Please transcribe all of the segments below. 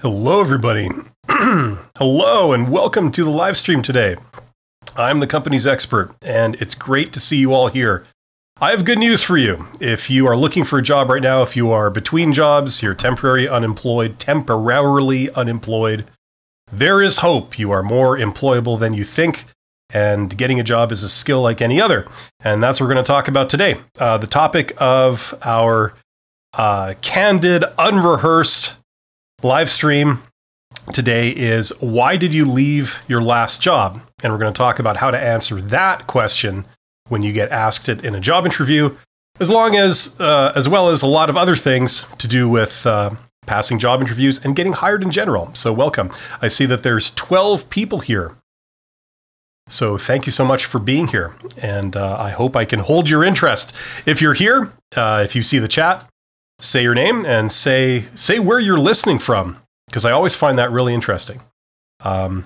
Hello, everybody. Hello, and welcome to the live stream today. I'm the company's expert, and it's great to see you all here. I have good news for you. If you are looking for a job right now, if you are between jobs, you're temporarily unemployed, there is hope. You are more employable than you think, and getting a job is a skill like any other. And that's what we're going to talk about today. The topic of our candid, unrehearsed live stream today is, why did you leave your last job? And we're going to talk about how to answer that question when you get asked it in a job interview, as well as a lot of other things to do with passing job interviews and getting hired in general. So welcome. I see that there's 12 people here. So thank you so much for being here. And I hope I can hold your interest. If you're here, if you see the chat, say your name and say where you're listening from, because I always find that really interesting. And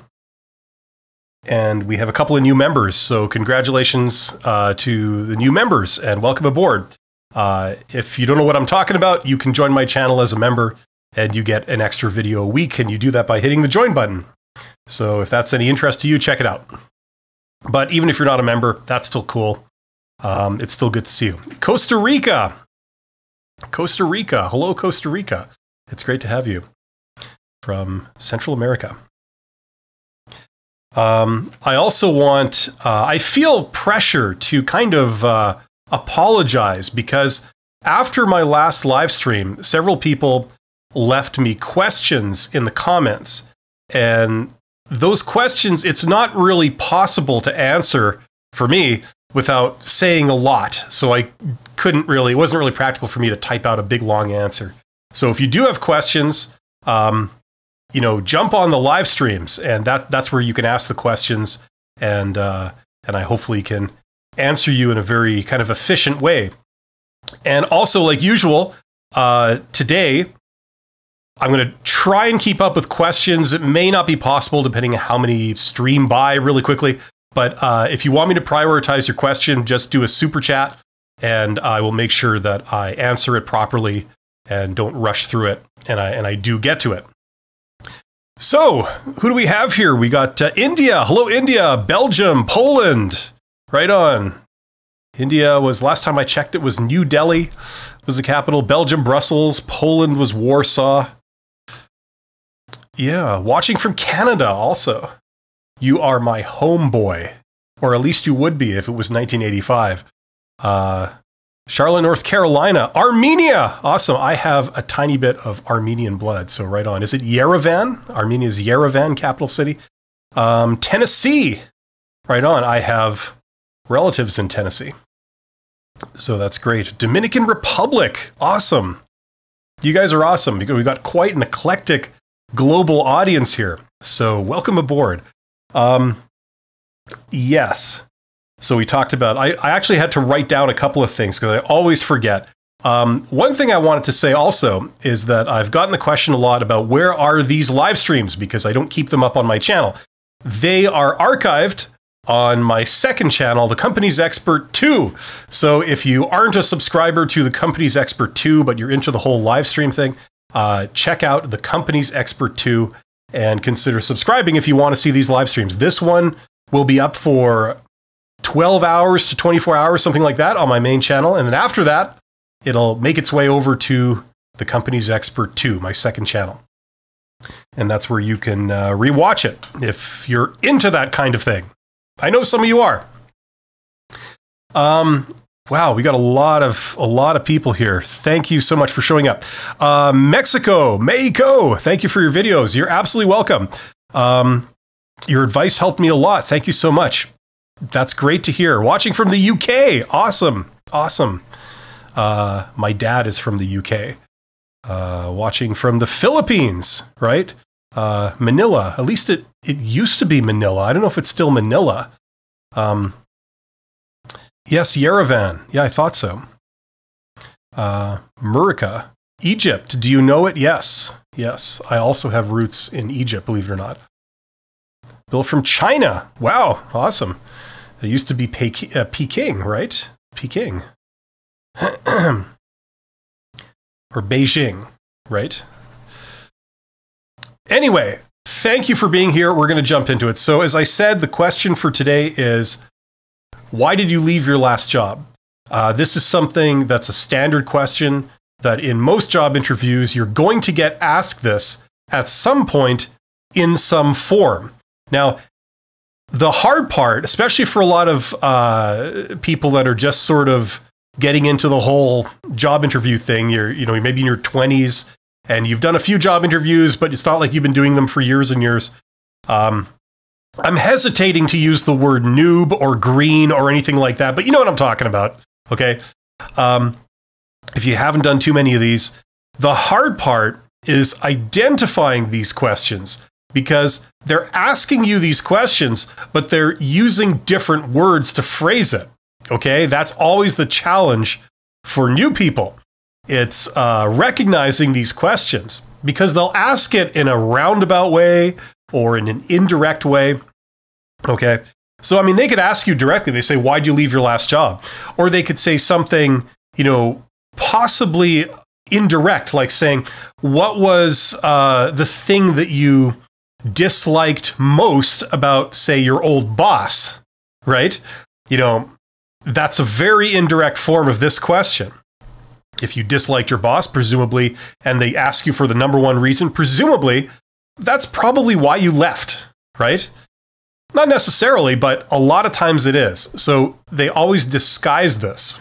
we have a couple of new members, so congratulations to the new members and welcome aboard. If you don't know what I'm talking about, you can join my channel as a member and you get an extra video a week, and you do that by hitting the join button. So if that's any interest to you, check it out. But even if you're not a member, that's still cool. It's still good to see you. Costa Rica. Hello, Costa Rica. It's great to have you from Central America. I also want, I feel pressure to kind of apologize, because after my last live stream, several people left me questions in the comments, and those questions, it's not really possible to answer for me without saying a lot. So it wasn't really practical for me to type out a big long answer. So if you do have questions, jump on the live streams, and that's where you can ask the questions, and I hopefully can answer you in a very kind of efficient way. And also, like usual, today I'm going to try and keep up with questions. It may not be possible depending on how many stream by really quickly. But if you want me to prioritize your question, just do a super chat, and I will make sure that I answer it properly and don't rush through it, and I do get to it. So, who do we have here? We got India. Hello, India. Belgium. Poland. Right on. India was, last time I checked, it was New Delhi was the capital. Belgium, Brussels. Poland was Warsaw. Yeah, watching from Canada also. You are my homeboy, or at least you would be if it was 1985. Charlotte, North Carolina. Armenia! Awesome. I have a tiny bit of Armenian blood, so right on. Is it Yerevan? Armenia's Yerevan, capital city. Tennessee. Right on. I have relatives in Tennessee. So that's great. Dominican Republic. Awesome. You guys are awesome, because we've got quite an eclectic global audience here. So welcome aboard. Yes. So we talked about, I actually had to write down a couple of things because I always forget. One thing I wanted to say also is that I've gotten the question a lot about, where are these live streams, because I don't keep them up on my channel. They are archived on my second channel, The Company's Expert 2. So if you aren't a subscriber to The Company's Expert 2, but you're into the whole live stream thing, check out The Company's Expert 2 and consider subscribing if you want to see these live streams. This one will be up for 12 hours to 24 hours, something like that, on my main channel. And then after that, it'll make its way over to The Company's Expert 2, my second channel. And that's where you can rewatch it if you're into that kind of thing. I know some of you are. Wow, we got a lot of people here. Thank you so much for showing up. Mexico, thank you for your videos. You're absolutely welcome. Your advice helped me a lot. Thank you so much. That's great to hear. Watching from the UK. Awesome. My dad is from the UK. Watching from the Philippines, right? Manila. At least it used to be Manila. I don't know if it's still Manila. Yes, Yerevan. Yeah, I thought so. Murica. Egypt. Do you know it? Yes. I also have roots in Egypt, believe it or not. Bill from China. Wow, awesome. It used to be Peking, right? Peking. Or Beijing, right? Anyway, thank you for being here. We're going to jump into it. So as I said, the question for today is, why did you leave your last job? This is something that's a standard question that in most job interviews, you're going to get asked this at some point in some form. Now, the hard part, especially for a lot of people that are just sort of getting into the whole job interview thing, maybe in your 20s and you've done a few job interviews, but it's not like you've been doing them for years and years. I'm hesitating to use the word noob or green or anything like that, but you know what I'm talking about, okay? If you haven't done too many of these, the hard part is identifying these questions because they're asking you these questions, but they're using different words to phrase it, okay? That's always the challenge for new people. It's recognizing these questions because they'll ask it in a roundabout way or in an indirect way, okay? So, I mean, they could ask you directly. They say, why'd you leave your last job? Or they could say something, possibly indirect, like saying, what was the thing that you disliked most about, say, your old boss, right? That's a very indirect form of this question. If you disliked your boss, presumably, and they ask you for the number one reason, presumably, that's probably why you left, right? Not necessarily, but a lot of times it is. So they always disguise this.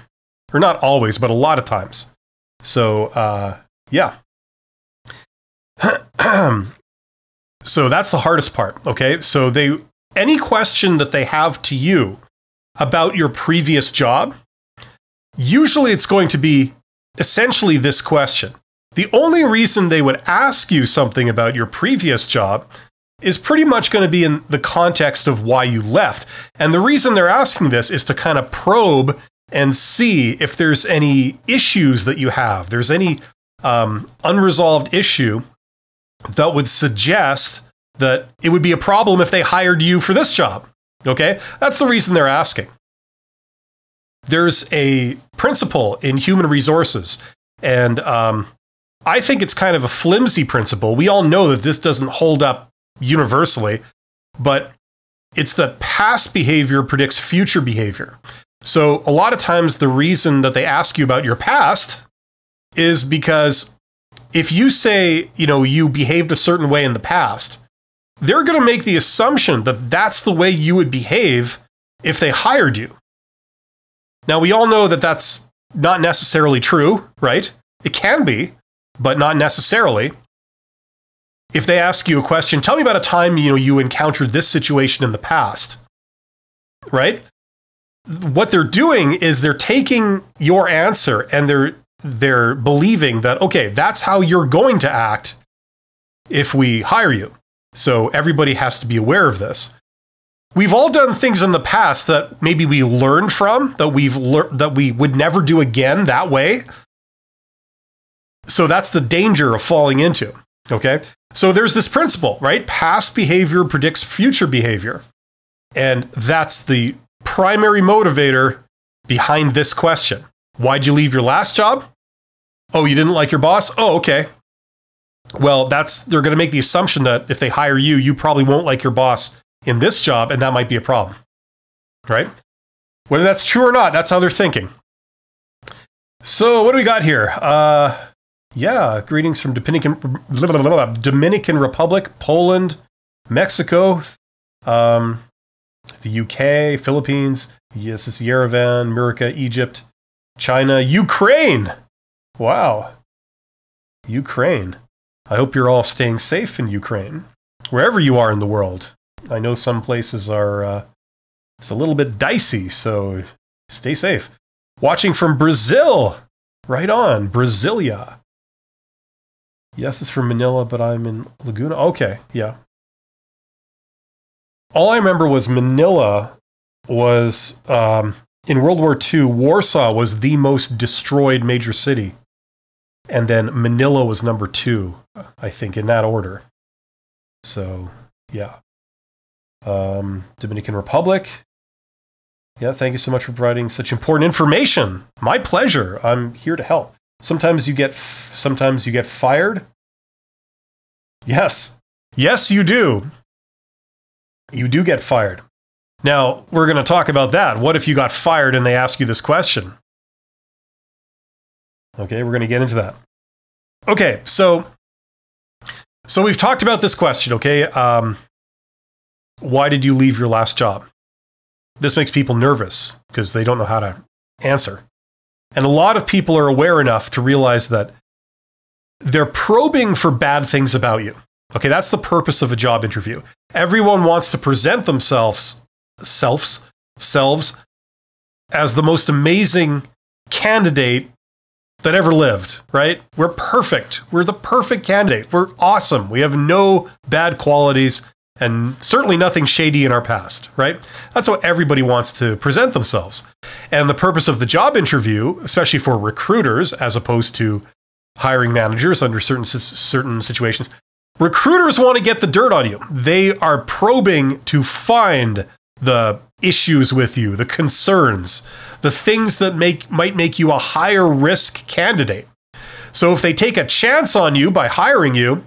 Or not always, but a lot of times. So, yeah. So that's the hardest part, okay? So any question that they have to you about your previous job, usually it's going to be essentially this question. The only reason they would ask you something about your previous job is pretty much going to be in the context of why you left. And the reason they're asking this is to kind of probe and see if there's any issues that you have. There's any unresolved issue that would suggest that it would be a problem if they hired you for this job. Okay? That's the reason they're asking. There's a principle in human resources, and I think it's kind of a flimsy principle. We all know that this doesn't hold up universally, but it's that past behavior predicts future behavior. So a lot of times the reason that they ask you about your past is because if you say, you behaved a certain way in the past, they're going to make the assumption that that's the way you would behave if they hired you. Now, we all know that that's not necessarily true, right? It can be, but not necessarily. If they ask you a question, tell me about a time, you encountered this situation in the past, right? What they're doing is they're taking your answer and they're believing that, okay, that's how you're going to act if we hire you. So everybody has to be aware of this. We've all done things in the past that maybe we learned from, that we would never do again that way. So that's the danger of falling into, okay? So there's this principle, right? Past behavior predicts future behavior. And that's the primary motivator behind this question. Why'd you leave your last job? Oh, you didn't like your boss? Oh, okay. Well, they're going to make the assumption that if they hire you, you probably won't like your boss in this job, and that might be a problem, right? Whether that's true or not, that's how they're thinking. So what do we got here? Greetings from Dominican Republic, Poland, Mexico, the UK, Philippines, yes, this is Yerevan, America, Egypt, China, Ukraine. Wow. Ukraine. I hope you're all staying safe in Ukraine, wherever you are in the world. I know some places are, it's a little bit dicey, so stay safe. Watching from Brazil. Right on, Brasilia. Yes, it's from Manila, but I'm in Laguna. Okay, yeah. All I remember was Manila was, in World War II, Warsaw was the most destroyed major city. And then Manila was number 2, I think, in that order. So, yeah. Dominican Republic. Yeah, thank you so much for providing such important information. My pleasure. I'm here to help. Sometimes you get fired. Yes. Yes, you do. You do get fired. Now, we're going to talk about that. What if you got fired and they ask you this question? Okay, we're going to get into that. Okay, so we've talked about this question, okay? Why did you leave your last job? This makes people nervous because they don't know how to answer. And a lot of people are aware enough to realize that they're probing for bad things about you. Okay, that's the purpose of a job interview. Everyone wants to present themselves as the most amazing candidate that ever lived, right? We're perfect. We're the perfect candidate. We're awesome. We have no bad qualities and certainly nothing shady in our past, right? That's how everybody wants to present themselves. And the purpose of the job interview, especially for recruiters as opposed to hiring managers under certain situations, recruiters want to get the dirt on you. They are probing to find the issues with you, the concerns, the things that might make you a higher risk candidate. So if they take a chance on you by hiring you,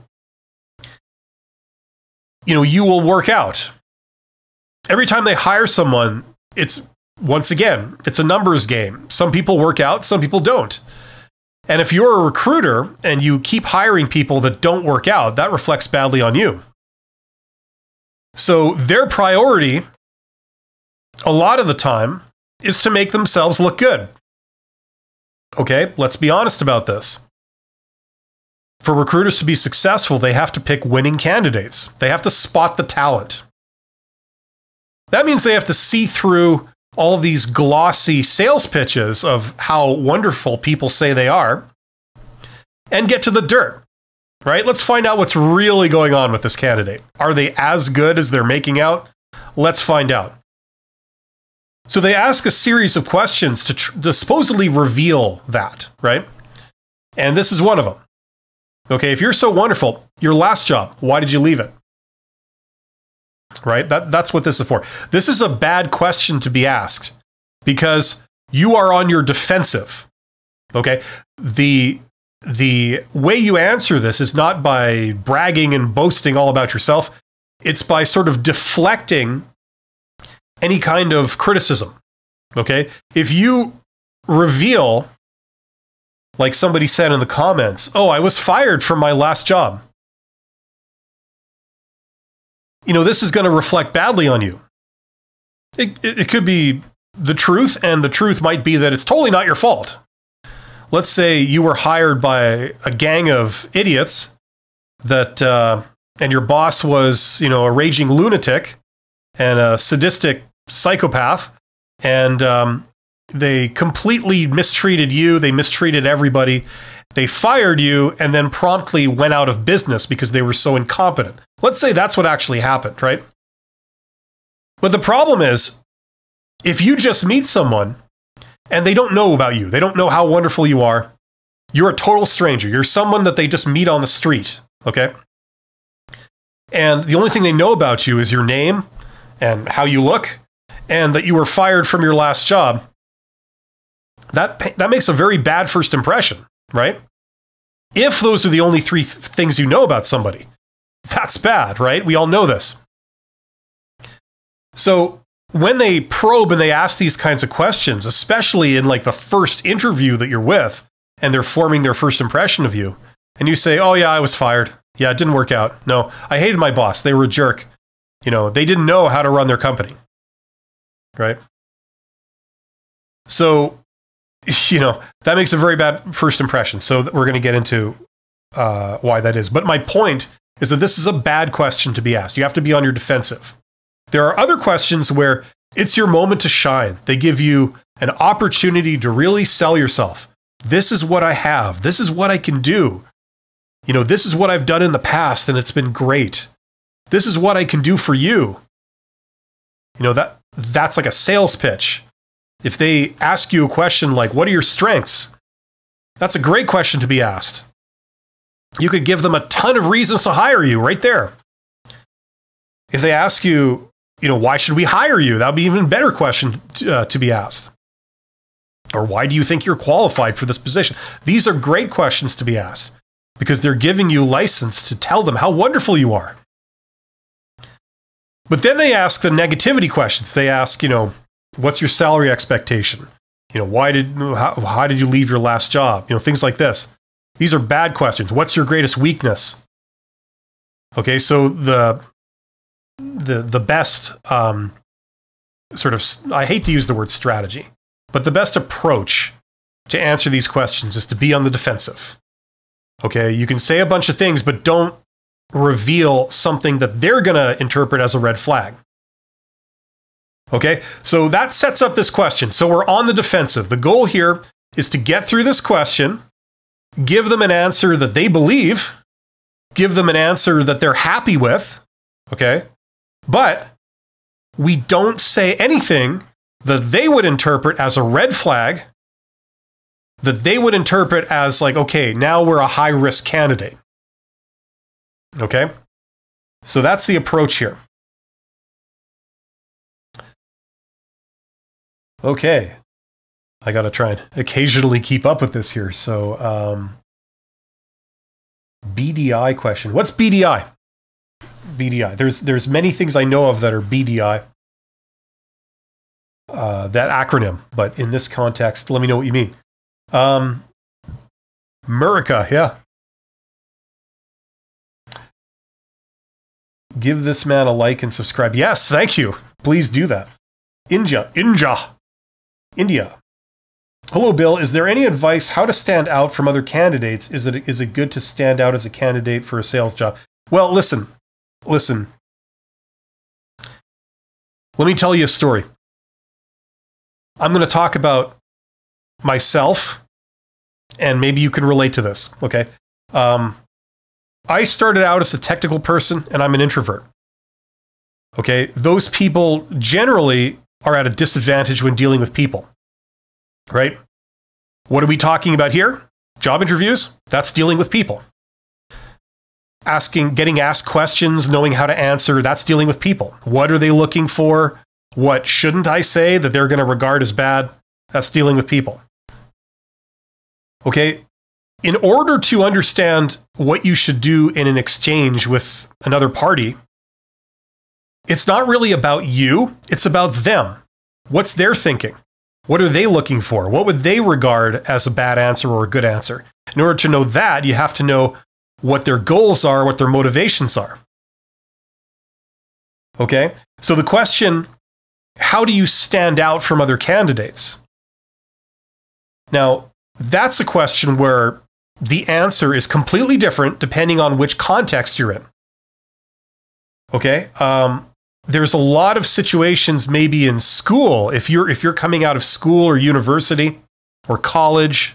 you will work out. Every time they hire someone, it's a numbers game. Some people work out, some people don't. And if you're a recruiter and you keep hiring people that don't work out, that reflects badly on you. So their priority, a lot of the time, is to make themselves look good. Okay, let's be honest about this. For recruiters to be successful, they have to pick winning candidates. They have to spot the talent. That means they have to see through all of these glossy sales pitches of how wonderful people say they are and get to the dirt, right? Let's find out what's really going on with this candidate. Are they as good as they're making out? Let's find out. So they ask a series of questions to supposedly reveal that, right? And this is one of them. Okay, if you're so wonderful, your last job, why did you leave it? Right? That's what this is for. This is a bad question to be asked because you are on your defensive. Okay? The way you answer this is not by bragging and boasting all about yourself. It's by sort of deflecting any kind of criticism. Okay? If you reveal, like somebody said in the comments, "Oh, I was fired from my last job." This is going to reflect badly on you. It could be the truth, and the truth might be that it's totally not your fault. Let's say you were hired by a gang of idiots that, and your boss was, a raging lunatic and a sadistic psychopath, and they completely mistreated you. They mistreated everybody. They fired you and then promptly went out of business because they were so incompetent. Let's say that's what actually happened, right? But the problem is, if you just meet someone and they don't know about you, they don't know how wonderful you are, you're a total stranger. You're someone that they just meet on the street, okay? And the only thing they know about you is your name and how you look and that you were fired from your last job. That makes a very bad first impression, right? If those are the only three things you know about somebody, that's bad, right? We all know this. So when they probe and they ask these kinds of questions, especially in like the first interview that you're with, and they're forming their first impression of you, and you say, "Oh yeah, I was fired. Yeah, it didn't work out. No, I hated my boss. They were a jerk. They didn't know how to run their company." Right? So, that makes a very bad first impression. So we're going to get into why that is. But my point is that this is a bad question to be asked. You have to be on your defensive. There are other questions where it's your moment to shine. They give you an opportunity to really sell yourself. This is what I have. This is what I can do. This is what I've done in the past, and it's been great. This is what I can do for you. That's like a sales pitch. If they ask you a question like, "What are your strengths?" That's a great question to be asked. You could give them a ton of reasons to hire you right there. If they ask you, "Why should we hire you?" That would be an even better question to be asked. Or, "Why do you think you're qualified for this position?" These are great questions to be asked because they're giving you license to tell them how wonderful you are. But then they ask the negativity questions. They ask, what's your salary expectation? How did you leave your last job? Things like this. These are bad questions. What's your greatest weakness? Okay, so the best I hate to use the word strategy, but the best approach to answer these questions is to be on the defensive. Okay, you can say a bunch of things, but don't reveal something that they're going to interpret as a red flag. Okay, so that sets up this question. So we're on the defensive. The goal here is to get through this question, give them an answer that they believe, give them an answer that they're happy with, okay? But we don't say anything that they would interpret as a red flag, that they would interpret as like, okay, now we're a high-risk candidate. Okay? So that's the approach here. Okay. I got to try and occasionally keep up with this here. So, BDI question. What's BDI? BDI. There's many things I know of that are BDI. That acronym. But in this context, let me know what you mean. Murica, yeah. Give this man a like and subscribe. Yes, thank you. Please do that. India. Hello, Bill. Is there any advice how to stand out from other candidates? Is it good to stand out as a candidate for a sales job? Well, listen. Let me tell you a story. I'm going to talk about myself, and maybe you can relate to this, okay? I started out as a technical person, and I'm an introvert. Okay? Those people generally are at a disadvantage when dealing with people, right? What are we talking about here? Job interviews? That's dealing with people. Getting asked questions, knowing how to answer, that's dealing with people. What are they looking for? What shouldn't I say that they're going to regard as bad? That's dealing with people. Okay? In order to understand what you should do in an exchange with another party, it's not really about you, it's about them. What's their thinking? What are they looking for? What would they regard as a bad answer or a good answer? In order to know that, you have to know what their goals are, what their motivations are. Okay? So the question, how do you stand out from other candidates? Now, that's a question where the answer is completely different depending on which context you're in. Okay? There's a lot of situations maybe in school, if you're coming out of school or university or college,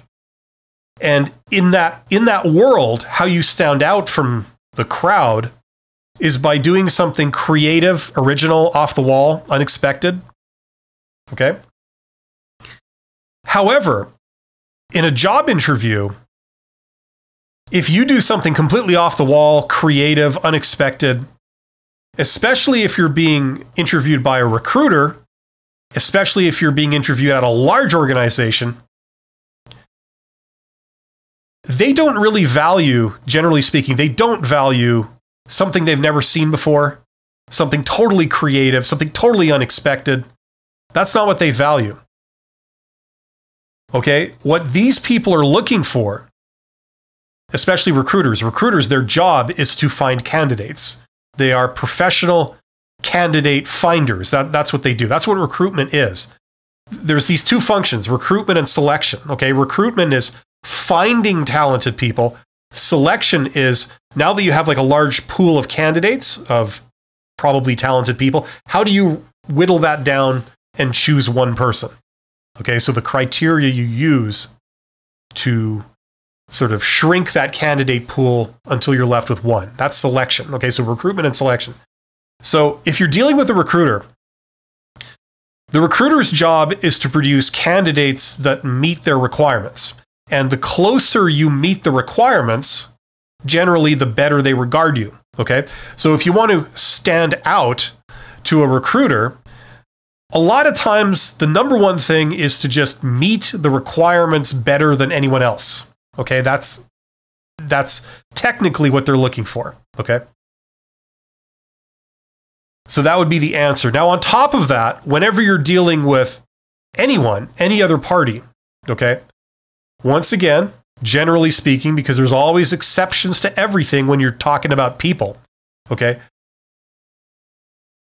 and in that world, how you stand out from the crowd is by doing something creative, original, off the wall, unexpected. Okay? However, in a job interview, if you do something completely off the wall, creative, unexpected, especially if you're being interviewed by a recruiter, especially if you're being interviewed at a large organization, they don't really value, generally speaking, they don't value something they've never seen before, something totally creative, something totally unexpected. That's not what they value. Okay? What these people are looking for, especially recruiters, their job is to find candidates. They are professional candidate finders. That's what they do. That's what recruitment is. There's these two functions, recruitment and selection. Okay, recruitment is finding talented people. Selection is, now that you have like a large pool of candidates, of probably talented people, how do you whittle that down and choose one person? Okay, so the criteria you use to sort of shrink that candidate pool until you're left with one. That's selection. Okay, so recruitment and selection. So if you're dealing with a recruiter, the recruiter's job is to produce candidates that meet their requirements. And the closer you meet the requirements, generally the better they regard you. Okay, so if you want to stand out to a recruiter, a lot of times the number one thing is to just meet the requirements better than anyone else. Okay, that's technically what they're looking for. Okay. So that would be the answer. Now, on top of that, whenever you're dealing with anyone, any other party, okay, once again, generally speaking, because there's always exceptions to everything when you're talking about people, okay,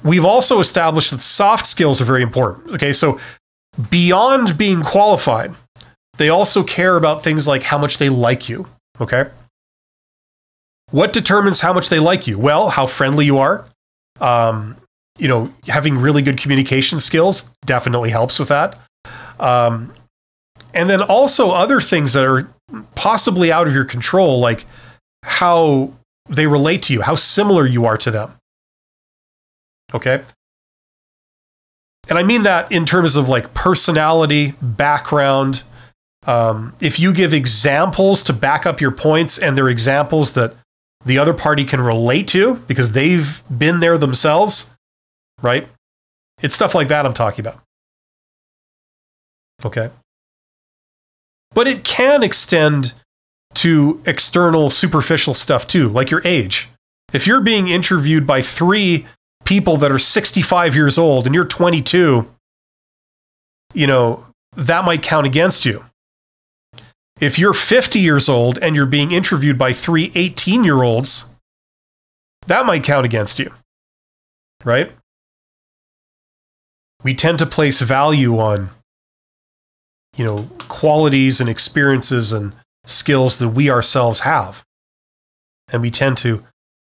we've also established that soft skills are very important, okay? So beyond being qualified, they also care about things like how much they like you, okay? What determines how much they like you? Well, how friendly you are. Having really good communication skills definitely helps with that. And then also other things that are possibly out of your control, like how they relate to you, how similar you are to them. Okay? And I mean that in terms of like personality, background. If you give examples to back up your points and they're examples that the other party can relate to because they've been there themselves, right? It's stuff like that I'm talking about. Okay? But it can extend to external, superficial stuff too, like your age. If you're being interviewed by 3 people that are 65 years old and you're 22, that might count against you. If you're 50 years old and you're being interviewed by 3 18-year-olds, that might count against you, right? We tend to place value on, qualities and experiences and skills that we ourselves have. And we tend to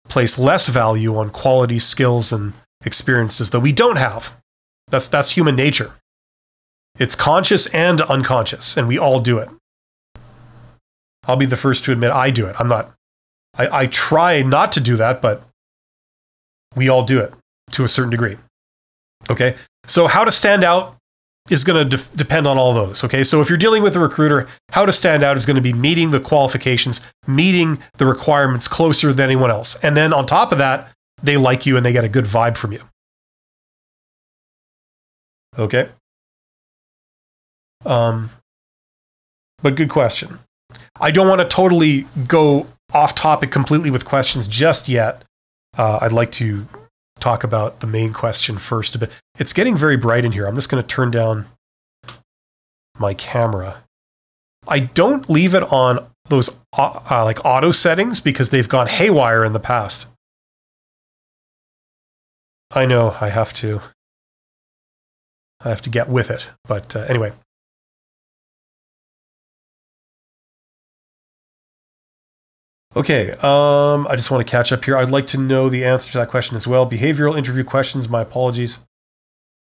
place less value on qualities, skills, and experiences that we don't have. That's human nature. It's conscious and unconscious, and we all do it. I'll be the first to admit I do it. I try not to do that, but we all do it to a certain degree. Okay? So how to stand out is going to depend on all those. Okay? So if you're dealing with a recruiter, how to stand out is going to be meeting the qualifications, meeting the requirements closer than anyone else. And then on top of that, they like you and they get a good vibe from you. Okay? But good question. I don't want to totally go off topic completely with questions just yet. I'd like to talk about the main question first a bit. It's getting very bright in here. I'm just going to turn down my camera. I don't leave it on those like auto settings because they've gone haywire in the past. I know I have to get with it. But anyway. Okay, I just want to catch up here. I'd like to know the answer to that question as well. Behavioral interview questions, my apologies.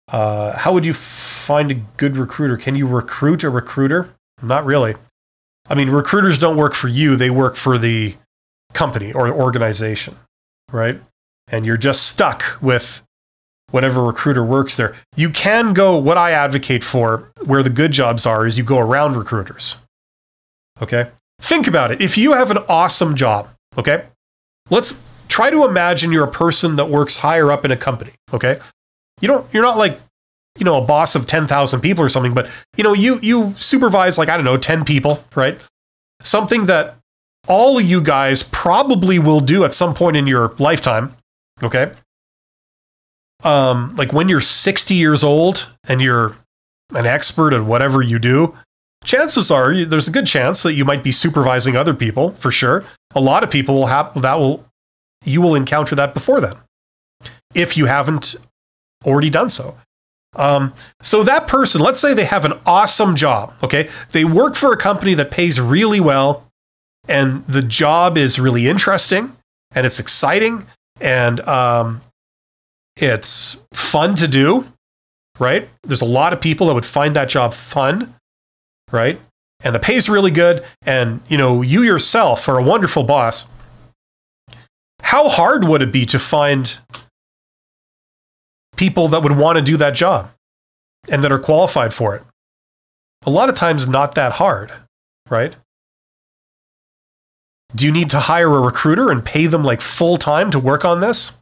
How would you find a good recruiter? Can you recruit a recruiter? Not really. I mean, recruiters don't work for you. They work for the company or organization, right? And you're just stuck with whatever recruiter works there. You can go, what I advocate for, where the good jobs are, is you go around recruiters. Okay? Think about it. If you have an awesome job, okay? Let's try to imagine you're a person that works higher up in a company, okay? You're not like, a boss of 10,000 people or something, but you supervise like, I don't know, 10 people, right? Something that all of you guys probably will do at some point in your lifetime, okay? Like when you're 60 years old and you're an expert at whatever you do, chances are there's a good chance that you might be supervising other people, for sure. A lot of people you will encounter that before then, if you haven't already done so. So that person, let's say they have an awesome job, okay? They work for a company that pays really well, and the job is really interesting, and it's exciting, and it's fun to do, right? There's a lot of people that would find that job fun, right? And the pay's really good, and you yourself are a wonderful boss. How hard would it be to find people that would want to do that job and that are qualified for it? A lot of times not that hard, right? Do you need to hire a recruiter and pay them like full time to work on this?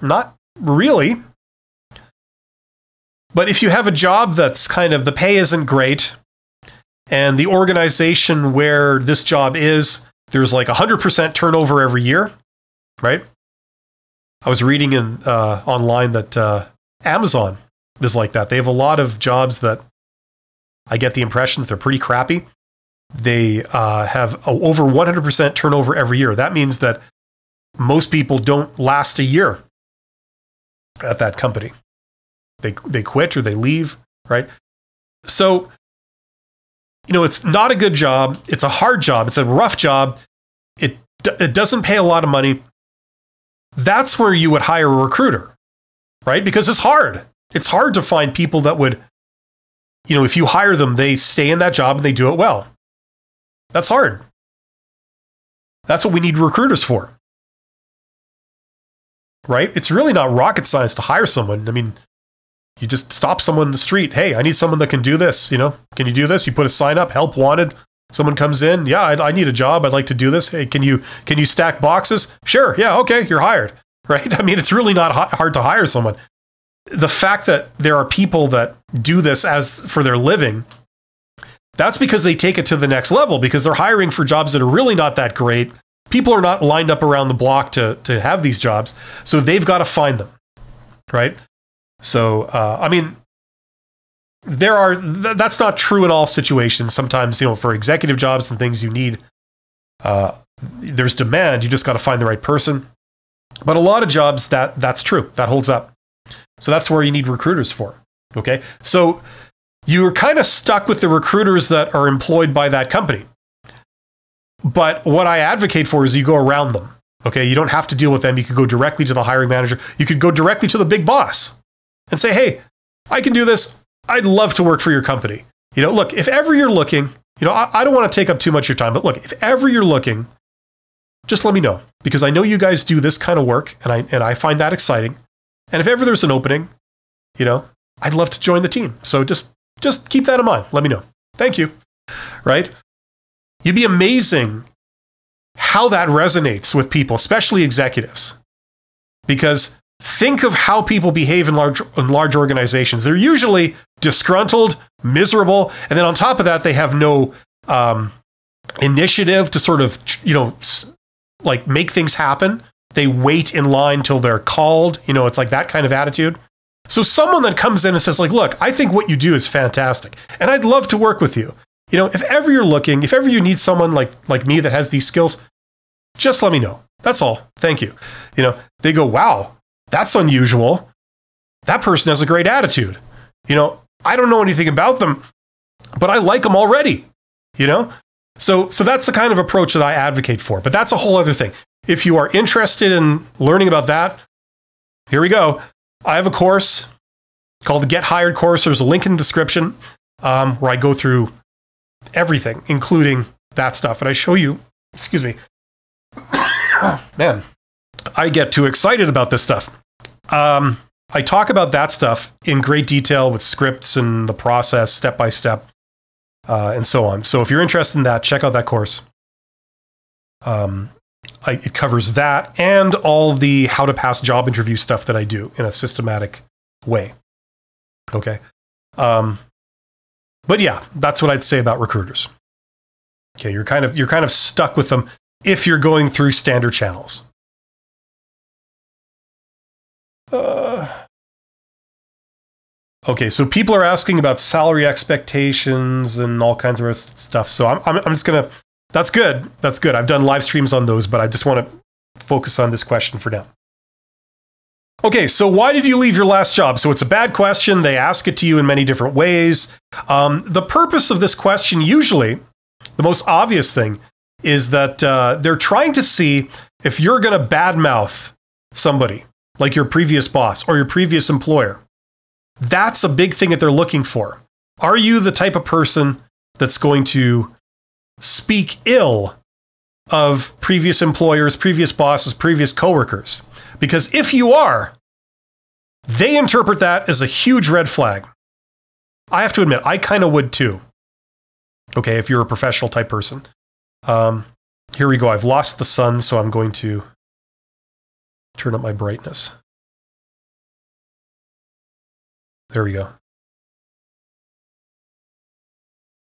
Not really. But if you have a job that's kind of, the pay isn't great, and the organization where this job is, there's like 100% turnover every year, right? I was reading in online that Amazon is like that. They have a lot of jobs that I get the impression that they're pretty crappy. They have over 100% turnover every year. That means that most people don't last a year at that company. They quit or they leave, right? So, it's not a good job. It's a hard job. It's a rough job. It doesn't pay a lot of money. That's where you would hire a recruiter, right? Because it's hard. It's hard to find people that would, if you hire them, they stay in that job and they do it well. That's hard. That's what we need recruiters for, right? It's really not rocket science to hire someone. I mean, you just stop someone in the street. Hey, I need someone that can do this. Can you do this? You put a sign up, help wanted. Someone comes in. Yeah, I need a job. I'd like to do this. Hey, can you stack boxes? Sure. Yeah. Okay. You're hired. Right. I mean, it's really not hard to hire someone. The fact that there are people that do this as for their living, that's because they take it to the next level, because they're hiring for jobs that are really not that great. People are not lined up around the block to have these jobs. So they've got to find them. Right. So, I mean, that's not true in all situations. Sometimes, for executive jobs and things, you need, there's demand. You just got to find the right person. But a lot of jobs, that's true. That holds up. So that's where you need recruiters for. Okay. So you're kind of stuck with the recruiters that are employed by that company. But what I advocate for is you go around them. Okay. You don't have to deal with them. You could go directly to the hiring manager. You could go directly to the big boss and say, hey, I can do this. I'd love to work for your company. Look, if ever you're looking, I don't want to take up too much of your time, but look, if ever you're looking, just let me know, because I know you guys do this kind of work and I find that exciting. And if ever there's an opening, I'd love to join the team. So just keep that in mind. Let me know. Thank you. Right? You'd be amazing how that resonates with people, especially executives, because think of how people behave in large organizations. They're usually disgruntled, miserable, and then on top of that, they have no initiative to sort of, like make things happen. They wait in line till they're called. It's like that kind of attitude. So someone that comes in and says, like, look, I think what you do is fantastic, and I'd love to work with you. If ever you're looking, if ever you need someone like me that has these skills, just let me know. That's all. Thank you. They go, wow, that's unusual. That person has a great attitude. I don't know anything about them, but I like them already. So that's the kind of approach that I advocate for. But that's a whole other thing. If you are interested in learning about that, here we go. I have a course called the Get Hired course. There's a link in the description where I go through everything, including that stuff. And I show you, excuse me. Oh, man, I get too excited about this stuff. I talk about that stuff in great detail with scripts and the process, step by step, and so on. So if you're interested in that, check out that course. It covers that and all the how to pass job interview stuff that I do in a systematic way. Okay. But yeah, that's what I'd say about recruiters. Okay, you're kind of stuck with them if you're going through standard channels. Okay, so people are asking about salary expectations and all kinds of stuff. So I'm just gonna. That's good. That's good. I've done live streams on those, but I just want to focus on this question for now. Okay, so why did you leave your last job? So it's a bad question. They ask it to you in many different ways. The purpose of this question, usually, the most obvious thing, is that they're trying to see if you're going to badmouth somebody, like your previous boss or your previous employer. That's a big thing that they're looking for. Are you the type of person that's going to speak ill of previous employers, previous bosses, previous coworkers? Because if you are, they interpret that as a huge red flag. I have to admit, I kind of would too. Okay, if you're a professional type person. Here we go. I've lost the sun, so I'm going to turn up my brightness. There we go.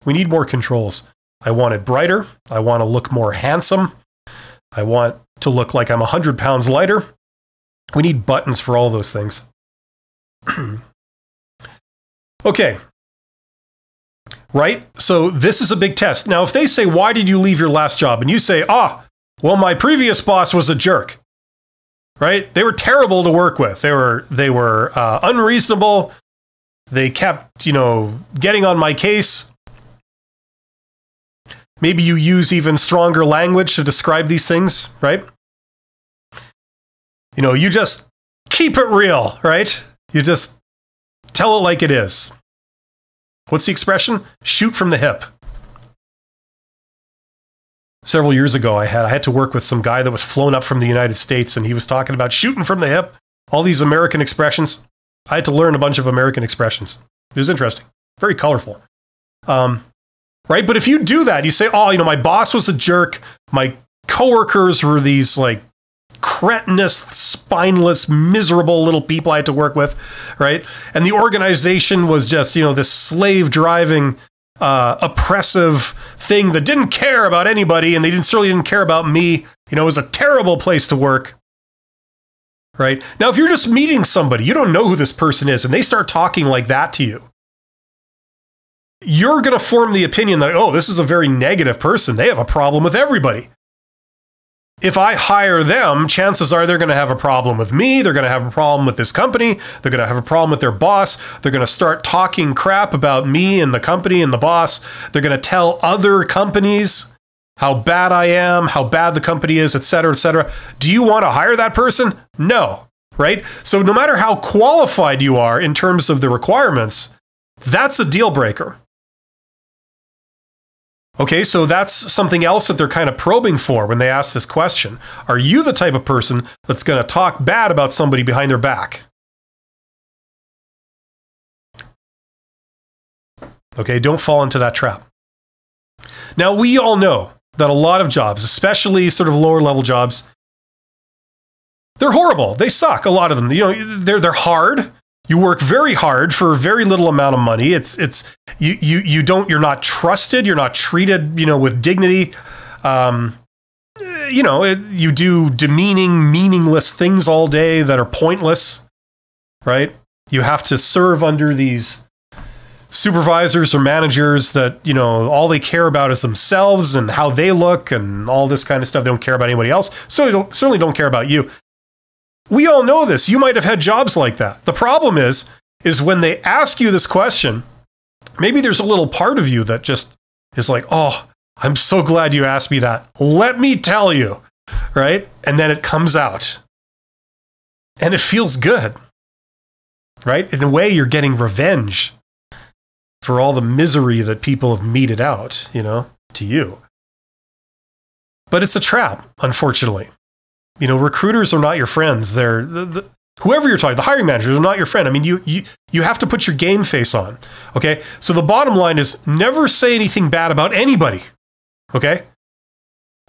We need more controls. I want it brighter. I want to look more handsome. I want to look like I'm 100 pounds lighter. We need buttons for all those things. Okay. Right? So this is a big test. Now, if they say, why did you leave your last job? And you say, well, my previous boss was a jerk. Right? They were terrible to work with. They were unreasonable. They kept, getting on my case. Maybe you use even stronger language to describe these things, right? You just keep it real, right? You just tell it like it is. What's the expression? Shoot from the hip. Several years ago, I had to work with some guy that was flown up from the United States, and he was talking about shooting from the hip, all these American expressions. I had to learn a bunch of American expressions. It was interesting, very colorful. Right? But if you do that, you say, my boss was a jerk. My coworkers were these cretinous, spineless, miserable little people I had to work with, right? And the organization was just, this slave-driving, oppressive thing that didn't care about anybody, and they certainly didn't care about me. It was a terrible place to work, right? Now, if you're just meeting somebody, you don't know who this person is, and they start talking like that to you, you're going to form the opinion that, this is a very negative person. They have a problem with everybody. If I hire them, chances are they're going to have a problem with me. They're going to have a problem with this company. They're going to have a problem with their boss. They're going to start talking crap about me and the company and the boss. They're going to tell other companies how bad I am, how bad the company is, et cetera, et cetera. Do you want to hire that person? No, right? So no matter how qualified you are in terms of the requirements, that's a deal breaker. Okay, so that's something else that they're kind of probing for when they ask this question. Are you the type of person that's going to talk bad about somebody behind their back? Okay, don't fall into that trap. Now, we all know that a lot of jobs, especially sort of lower level jobs, they're horrible. They suck, a lot of them. They're hard. You work very hard for a very little amount of money. You're not trusted. You're not treated, with dignity. You do demeaning, meaningless things all day that are pointless, right? You have to serve under these supervisors or managers that, all they care about is themselves and how they look and all this kind of stuff. They don't care about anybody else. Certainly don't care about you. We all know this. You might have had jobs like that. The problem is when they ask you this question, maybe there's a little part of you that just is like, I'm so glad you asked me that. Let me tell you, right? And then it comes out. And it feels good, right? In a way, you're getting revenge for all the misery that people have meted out, to you. But it's a trap, unfortunately. Recruiters are not your friends. They're whoever you're talking, the hiring managers are not your friend. I mean, you have to put your game face on. Okay. So the bottom line is never say anything bad about anybody. Okay.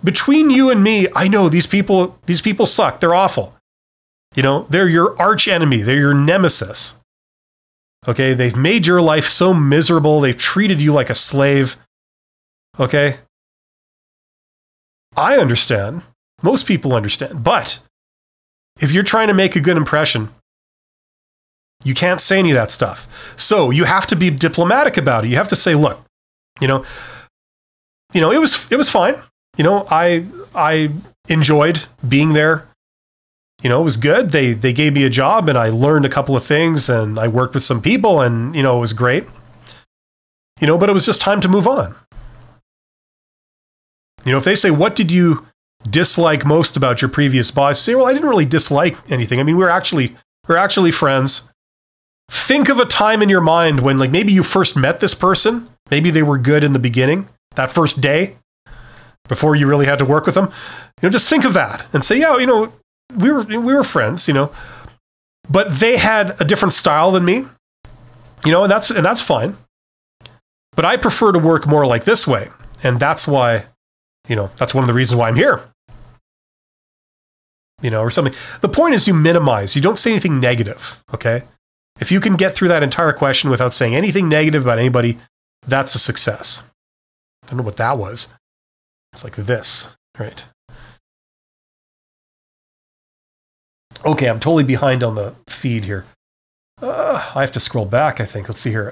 Between you and me, I know these people suck. They're awful. They're your arch enemy. They're your nemesis. Okay. They've made your life so miserable. They've treated you like a slave. Okay. I understand. Most people understand. But if you're trying to make a good impression, you can't say any of that stuff. So you have to be diplomatic about it. You have to say, look, it was fine. I enjoyed being there. It was good. They gave me a job and I learned a couple of things and I worked with some people and, it was great. But it was just time to move on. If they say, what did you dislike most about your previous boss? Say, well, I didn't really dislike anything. I mean, we're actually friends. Think of a time in your mind when maybe you first met this person. Maybe they were good in the beginning, that first day, before you really had to work with them. Just think of that and say, yeah, we were friends, but they had a different style than me, and that's fine. But I prefer to work more like this way. And that's why, that's one of the reasons why I'm here. Or something. The point is you minimize. You don't say anything negative, okay? If you can get through that entire question without saying anything negative about anybody, that's a success. I don't know what that was. It's like this, right? Okay, I'm totally behind on the feed here. I have to scroll back, I think. Let's see here.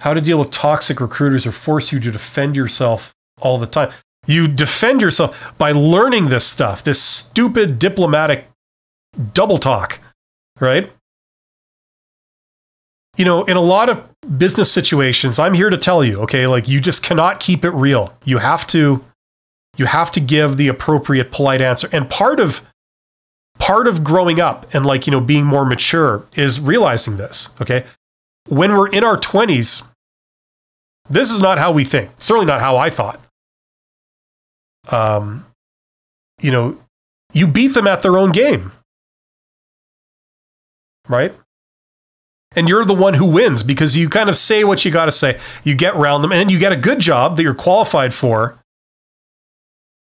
How to deal with toxic recruiters or force you to defend yourself all the time. You defend yourself by learning this stuff, this stupid diplomatic double talk, right? You know, in a lot of business situations, I'm here to tell you, okay, like you just cannot keep it real. You have to give the appropriate polite answer. And part of growing up and like, you know, being more mature is realizing this, okay? When we're in our 20s, this is not how we think. Certainly not how I thought. You know, you beat them at their own game, right? And you're the one who wins because you kind of say what you got to say. You get around them and you get a good job that you're qualified for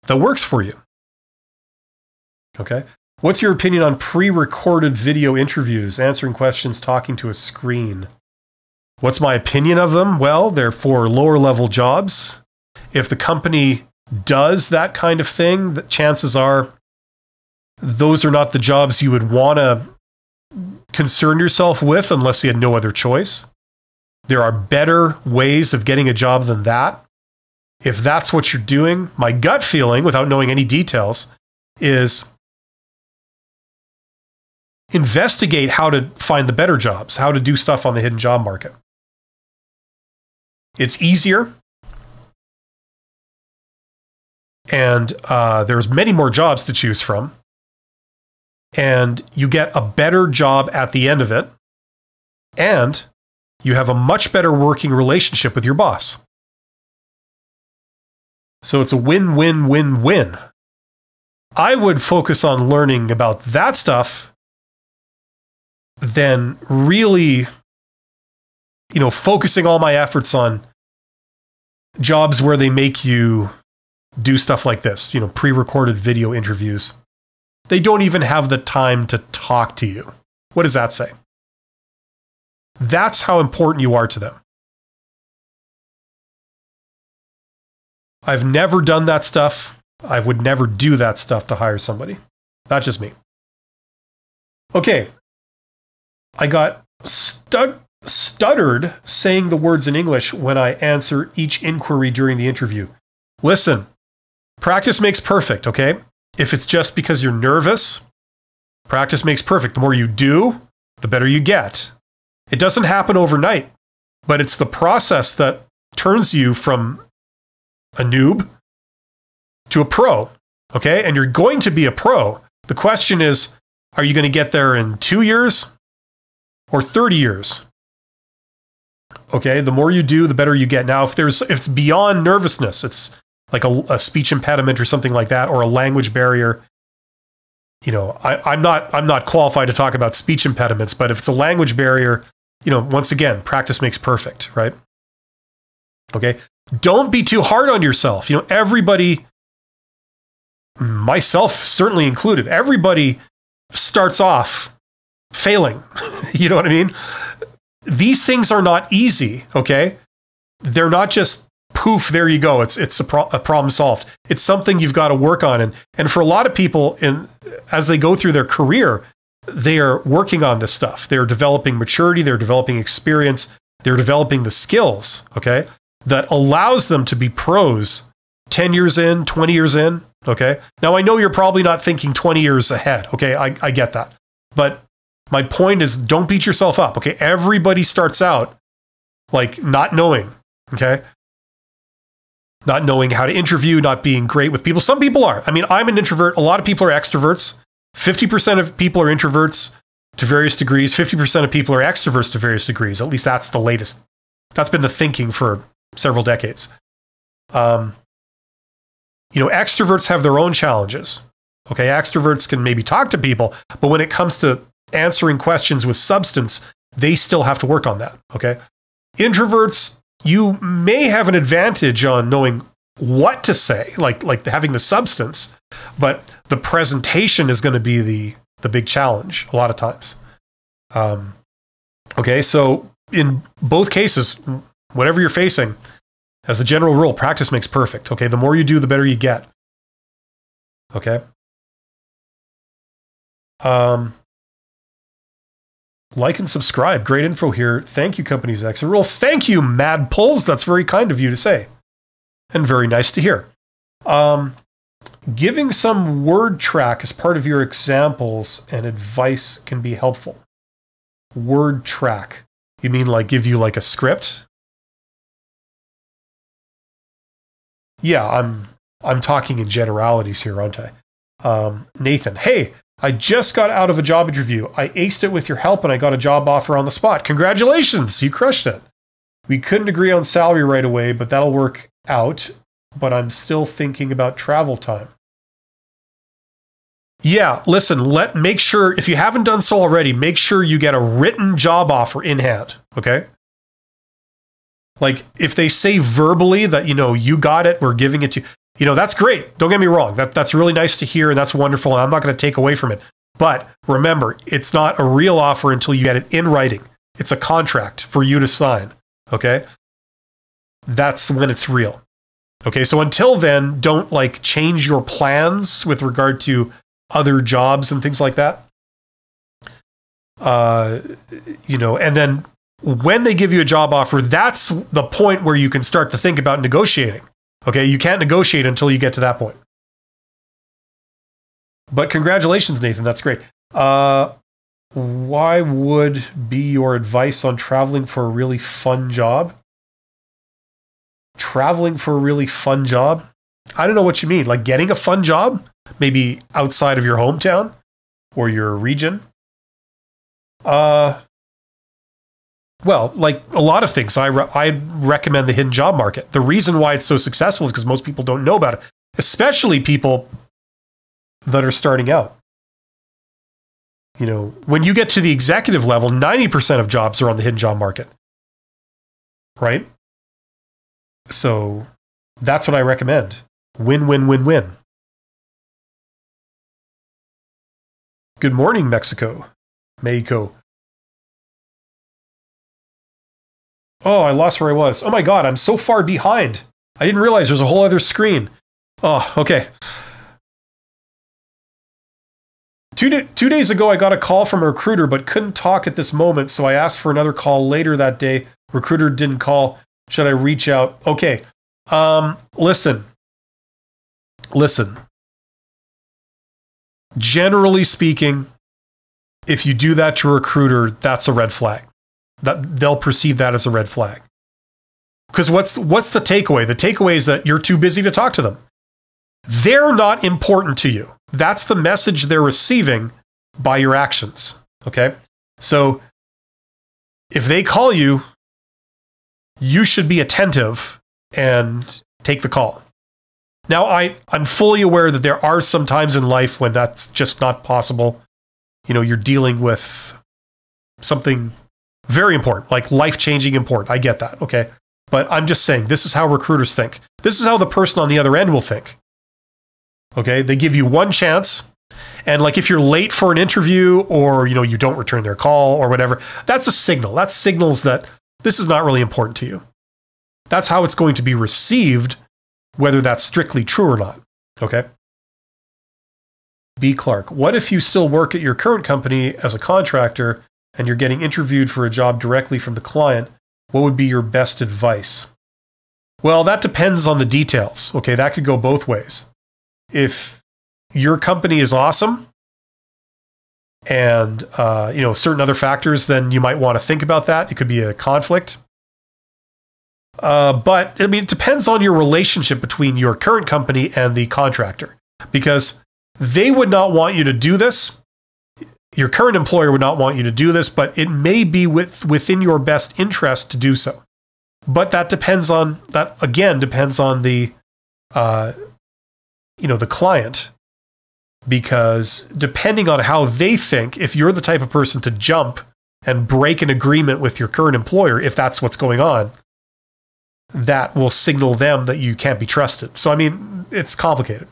that works for you. Okay. What's your opinion on pre-recorded video interviews, answering questions, talking to a screen? What's my opinion of them? Well, they're for lower level jobs. If the company does that kind of thing, the chances are those are not the jobs you would want to concern yourself with unless you had no other choice. There are better ways of getting a job than that. If that's what you're doing, my gut feeling, without knowing any details, is investigate how to find the better jobs, how to do stuff on the hidden job market. It's easier. And there's many more jobs to choose from. And you get a better job at the end of it. And you have a much better working relationship with your boss. So it's a win-win-win-win. I would focus on learning about that stuff than really, you know, focusing all my efforts on jobs where they make you do stuff like this, you know, pre-recorded video interviews. They don't even have the time to talk to you. What does that say? That's how important you are to them. I've never done that stuff. I would never do that stuff to hire somebody. That's just me. Okay. I got stuttered saying the words in English when I answer each inquiry during the interview. Listen, practice makes perfect, okay? If it's just because you're nervous, practice makes perfect. The more you do, the better you get. It doesn't happen overnight, but it's the process that turns you from a noob to a pro, okay? And you're going to be a pro. The question is, are you going to get there in 2 years or 30 years? Okay, the more you do, the better you get. Now, if it's beyond nervousness, it's like a speech impediment or something like that, or a language barrier. You know, I'm not qualified to talk about speech impediments, but if it's a language barrier, you know, once again, practice makes perfect, right? Okay. Don't be too hard on yourself. You know, everybody, myself certainly included, everybody starts off failing. You know what I mean? These things are not easy, okay? They're not just poof, there you go. It's a problem solved. It's something you've got to work on. And for a lot of people, as they go through their career, they are working on this stuff. They're developing maturity. They're developing experience. They're developing the skills, okay, that allows them to be pros 10 years in, 20 years in, okay? Now, I know you're probably not thinking 20 years ahead, okay? I get that. But my point is, don't beat yourself up, okay? Everybody starts out like not knowing, okay? Not knowing how to interview, not being great with people. Some people are. I mean, I'm an introvert. A lot of people are extroverts. 50% of people are introverts to various degrees. 50% of people are extroverts to various degrees. At least that's the latest. That's been the thinking for several decades. You know, extroverts have their own challenges. Okay, extroverts can maybe talk to people, but when it comes to answering questions with substance, they still have to work on that. Okay, introverts, you may have an advantage on knowing what to say, like having the substance, but the presentation is going to be the big challenge a lot of times. Okay, so in both cases, whatever you're facing, as a general rule, practice makes perfect. Okay, the more you do, the better you get. Okay, Um, like and subscribe. Great info here. Thank you, Companies X. Well, thank you, Mad Pulls. That's very kind of you to say. And very nice to hear. Giving some word track as part of your examples and advice can be helpful. Word track. You mean like give you like a script? Yeah, I'm talking in generalities here, aren't I? Nathan, hey, I just got out of a job interview. I aced it with your help and I got a job offer on the spot. Congratulations, you crushed it. We couldn't agree on salary right away, but that'll work out. But I'm still thinking about travel time. Yeah, listen, make sure, if you haven't done so already, make sure you get a written job offer in hand, okay? Like, if they say verbally that, you got it, we're giving it to you, that's great. Don't get me wrong. That's really nice to hear, and that's wonderful, and I'm not going to take away from it. But remember, it's not a real offer until you get it in writing. It's a contract for you to sign, okay? That's when it's real. Okay, so until then, don't change your plans with regard to other jobs and things like that. And then when they give you a job offer, that's the point where you can start to think about negotiating. Okay, you can't negotiate until you get to that point. But congratulations, Nathan, that's great. Why would be your advice on traveling for a really fun job? Traveling for a really fun job? I don't know what you mean. Like getting a fun job? Maybe outside of your hometown or your region? Well, like a lot of things, I recommend the hidden job market. The reason why it's so successful is because most people don't know about it, especially people that are starting out. When you get to the executive level, 90% of jobs are on the hidden job market, right? So that's what I recommend. Win, win, win, win. Good morning, Mexico. Oh, I lost where I was. Oh my God, I'm so far behind. I didn't realize there's a whole other screen. Oh, okay. 2 days ago, I got a call from a recruiter, but couldn't talk at this moment, so I asked for another call later that day. Recruiter didn't call. Should I reach out? Okay. Listen. Generally speaking, if you do that to a recruiter, that's a red flag. That they'll perceive that as a red flag. Because what's the takeaway? The takeaway is that you're too busy to talk to them. They're not important to you. That's the message they're receiving by your actions. Okay? So if they call you, you should be attentive and take the call. Now, I'm fully aware that there are some times in life when that's just not possible. You're dealing with something very important, like life-changing important. I get that, okay? But I'm just saying, this is how recruiters think. This is how the person on the other end will think. Okay? They give you one chance, and if you're late for an interview or, you don't return their call or whatever, that's a signal. That signals that this is not really important to you. That's how it's going to be received, whether that's strictly true or not. Okay? B. Clark, what if you still work at your current company as a contractor and you're getting interviewed for a job directly from the client? What would be your best advice? Well, that depends on the details. Okay, that could go both ways. If your company is awesome and certain other factors, then you might want to think about that. It could be a conflict. But it depends on your relationship between your current company and the contractor, because they would not want you to do this. Your current employer would not want you to do this, but it may be within your best interest to do so. But that depends on the the client, because depending on how they think, if you're the type of person to jump and break an agreement with your current employer, if that's what's going on, that will signal them that you can't be trusted. So, it's complicated.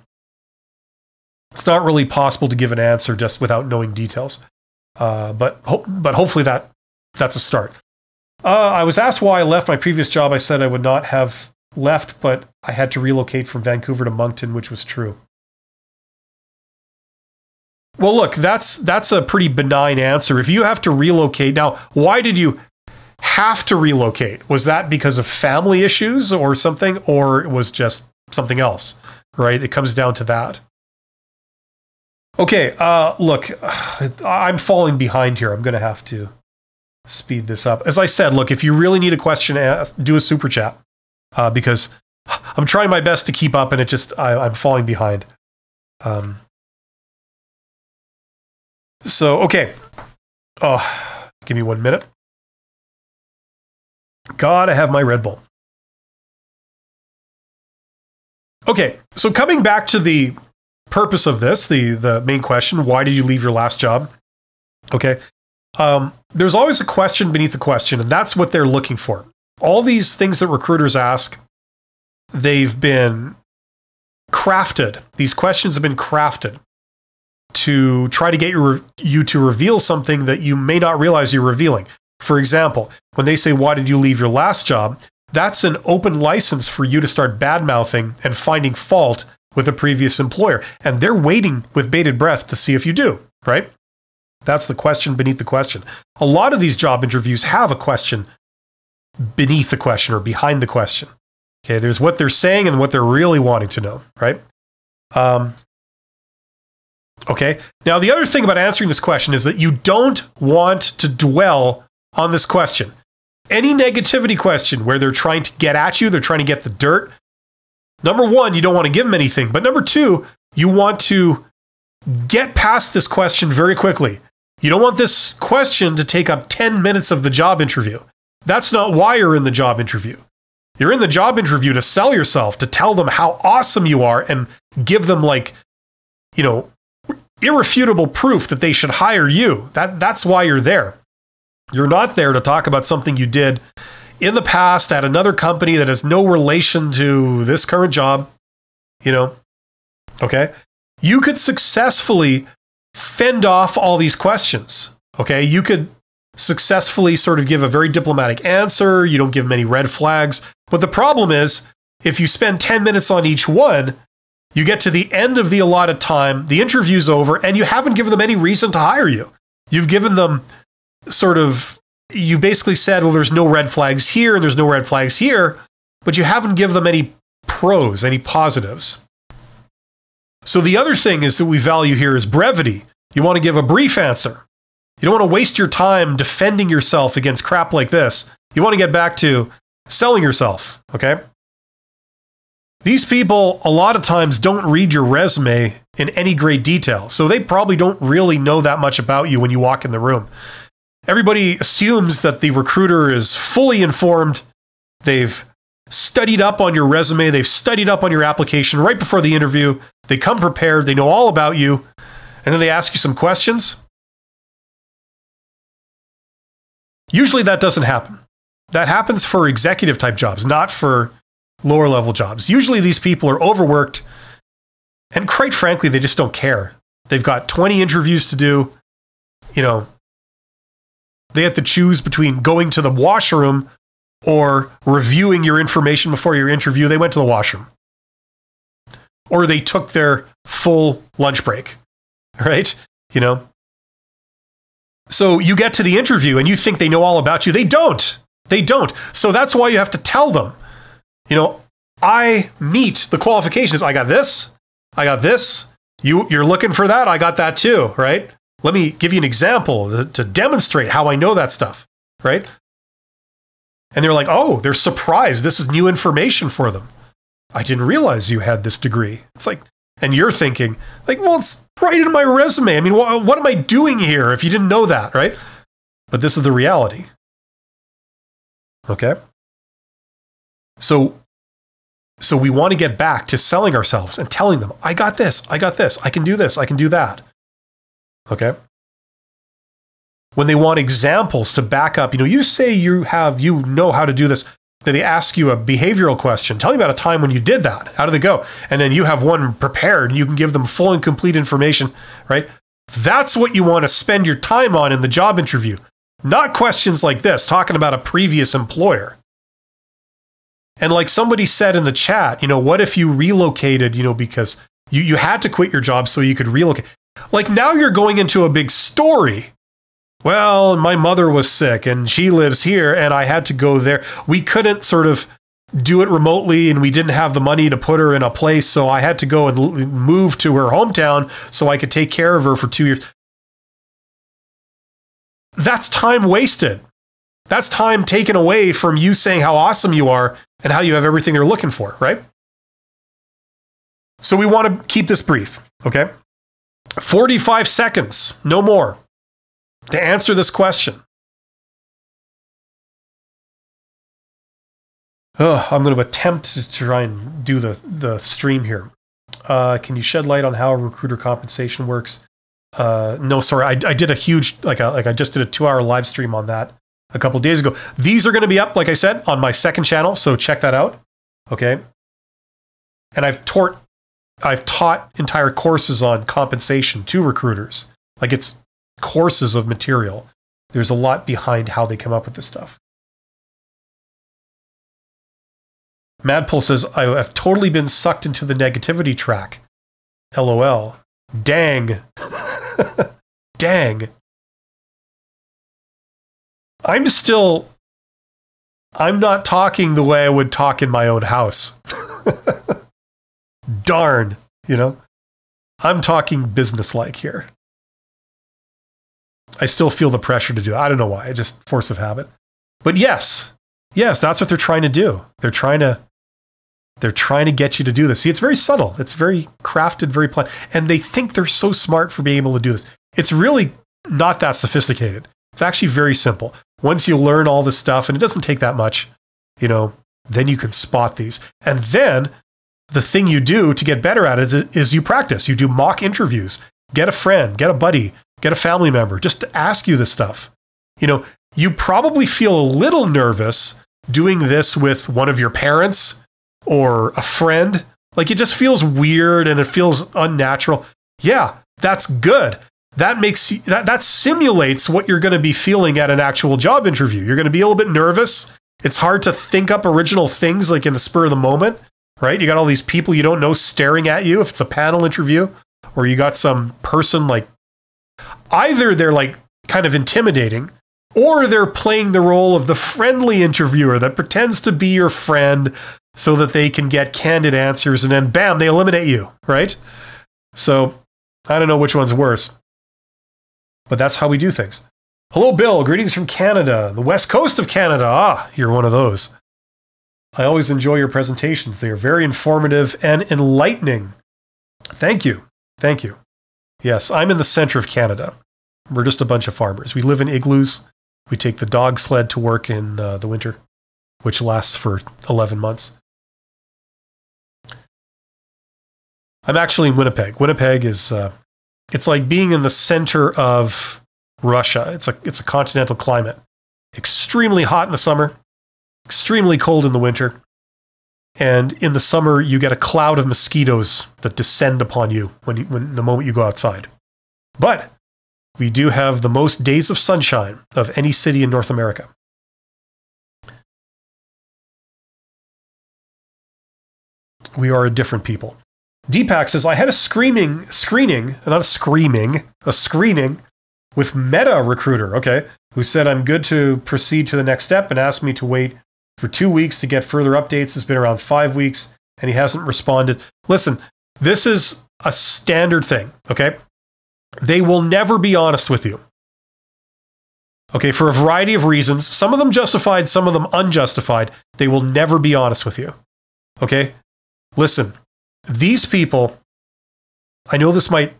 It's not really possible to give an answer just without knowing details. But hopefully that's a start. I was asked why I left my previous job. I said I would not have left, but I had to relocate from Vancouver to Moncton, which was true. Well, look, that's a pretty benign answer. If you have to relocate, now, why did you have to relocate? Was that because of family issues or something, or it was just something else, right? It comes down to that. Okay, look, I'm falling behind here. I'm going to have to speed this up. As I said, look, if you really need a question asked, do a super chat, because I'm trying my best to keep up, and I'm falling behind. So, okay. Oh, give me 1 minute. Gotta have my Red Bull. Okay, so coming back to the purpose of this, the main question, why did you leave your last job? Okay, there's always a question beneath the question, and that's what they're looking for. All these things that recruiters ask, they've been crafted. These questions have been crafted to try to get you to reveal something that you may not realize you're revealing. For example, when they say, why did you leave your last job? That's an open license for you to start bad-mouthing and finding fault with a previous employer. And they're waiting with bated breath to see if you do, right? That's the question beneath the question. A lot of these job interviews have a question beneath the question or behind the question. Okay, there's what they're saying and what they're really wanting to know, right? Okay, now the other thing about answering this question is that you don't want to dwell on this question. Any negativity question where they're trying to get at you, they're trying to get the dirt. Number one, you don't want to give them anything. But number two, you want to get past this question very quickly. You don't want this question to take up 10 minutes of the job interview. That's not why you're in the job interview. You're in the job interview to sell yourself, to tell them how awesome you are and give them, like, you know, irrefutable proof that they should hire you. That's why you're there. You're not there to talk about something you did in the past at another company that has no relation to this current job, you know, okay? You could successfully fend off all these questions, okay? You could successfully sort of give a very diplomatic answer. You don't give many red flags. But the problem is, if you spend 10 minutes on each one, you get to the end of the allotted time, the interview's over, and you haven't given them any reason to hire you. You've given them you basically said, well, there's no red flags here and there's no red flags here, but you haven't given them any pros, any positives. So the other thing is that we value here is brevity. You want to give a brief answer. You don't want to waste your time defending yourself against crap like this. You want to get back to selling yourself, okay? These people, a lot of times, don't read your resume in any great detail, so they probably don't really know that much about you when you walk in the room. Everybody assumes that the recruiter is fully informed. They've studied up on your resume. They've studied up on your application right before the interview. They come prepared. They know all about you. And then they ask you some questions. Usually that doesn't happen. That happens for executive type jobs, not for lower level jobs. Usually these people are overworked. And quite frankly, they just don't care. They've got 20 interviews to do. You know, they have to choose between going to the washroom or reviewing your information before your interview. They went to the washroom. Or they took their full lunch break, right? You know? So you get to the interview and you think they know all about you. They don't. They don't. So that's why you have to tell them, you know, I meet the qualifications. I got this. I got this. You're looking for that. I got that too, right? Let me give you an example to demonstrate how I know that stuff, right? And they're like, oh, they're surprised. This is new information for them. I didn't realize you had this degree. It's like, and you're thinking, like, well, it's right in my resume. I mean, what am I doing here if you didn't know that, right? But this is the reality. Okay? So we want to get back to selling ourselves and telling them, I got this, I can do this, I can do that. Okay? When they want examples to back up, you know, you say you know how to do this, then they ask you a behavioral question. Tell me about a time when you did that. How did it go? And then you have one prepared and you can give them full and complete information, right? That's what you want to spend your time on in the job interview. Not questions like this, talking about a previous employer. And like somebody said in the chat, you know, what if you relocated, you know, because you had to quit your job so you could relocate. Like now you're going into a big story. Well, my mother was sick and she lives here and I had to go there. We couldn't sort of do it remotely and we didn't have the money to put her in a place. So I had to go and move to her hometown so I could take care of her for 2 years. That's time wasted. That's time taken away from you saying how awesome you are and how you have everything they're looking for, right? So we want to keep this brief, okay? 45 seconds, no more, to answer this question. I'm going to attempt to try and do the stream here. Can you shed light on how recruiter compensation works? No, sorry, I did a huge, I just did a 2-hour live stream on that a couple of days ago. These are going to be up, like I said, on my second channel, so check that out, okay? And I've taught entire courses on compensation to recruiters. Like it's courses of material. There's a lot behind how they come up with this stuff. Madpull says, I have totally been sucked into the negativity track. LOL. Dang. Dang. I'm not talking the way I would talk in my own house. Darn, you know? I'm talking business-like here. I still feel the pressure to do it. I don't know why. Just force of habit. But yes, that's what they're trying to do. They're trying to get you to do this. See, it's very subtle. It's very crafted, very planned. And they think they're so smart for being able to do this. It's really not that sophisticated. It's actually very simple. Once you learn all this stuff, and it doesn't take that much, you know, then you can spot these. And then the thing you do to get better at it is you practice. You do mock interviews. Get a friend, get a buddy, get a family member, just to ask you this stuff. You know, you probably feel a little nervous doing this with one of your parents or a friend. Like it just feels weird and it feels unnatural. Yeah, that's good. That makes you, that simulates what you're going to be feeling at an actual job interview. You're going to be a little bit nervous. It's hard to think up original things like in the spur of the moment, right? You got all these people you don't know staring at you if it's a panel interview, or you got some person like either they're like kind of intimidating or they're playing the role of the friendly interviewer that pretends to be your friend so that they can get candid answers and then bam, they eliminate you, right? So I don't know which one's worse, but that's how we do things. Hello, Bill. Greetings from Canada, the west coast of Canada. Ah, you're one of those. I always enjoy your presentations. They are very informative and enlightening. Thank you. Thank you. Yes, I'm in the center of Canada. We're just a bunch of farmers. We live in igloos. We take the dog sled to work in the winter, which lasts for 11 months. I'm actually in Winnipeg. Winnipeg is, it's like being in the center of Russia. It's a continental climate. Extremely hot in the summer, extremely cold in the winter. And in the summer, you get a cloud of mosquitoes that descend upon you when the moment you go outside. But we do have the most days of sunshine of any city in North America. We are a different people. Deepak says, I had a screening with Meta Recruiter, okay, who said I'm good to proceed to the next step and asked me to wait for 2 weeks to get further updates. It's been around 5 weeks and he hasn't responded. Listen, this is a standard thing, okay? They will never be honest with you. Okay, for a variety of reasons, some of them justified, some of them unjustified. They will never be honest with you. Okay? Listen, these people, I know this might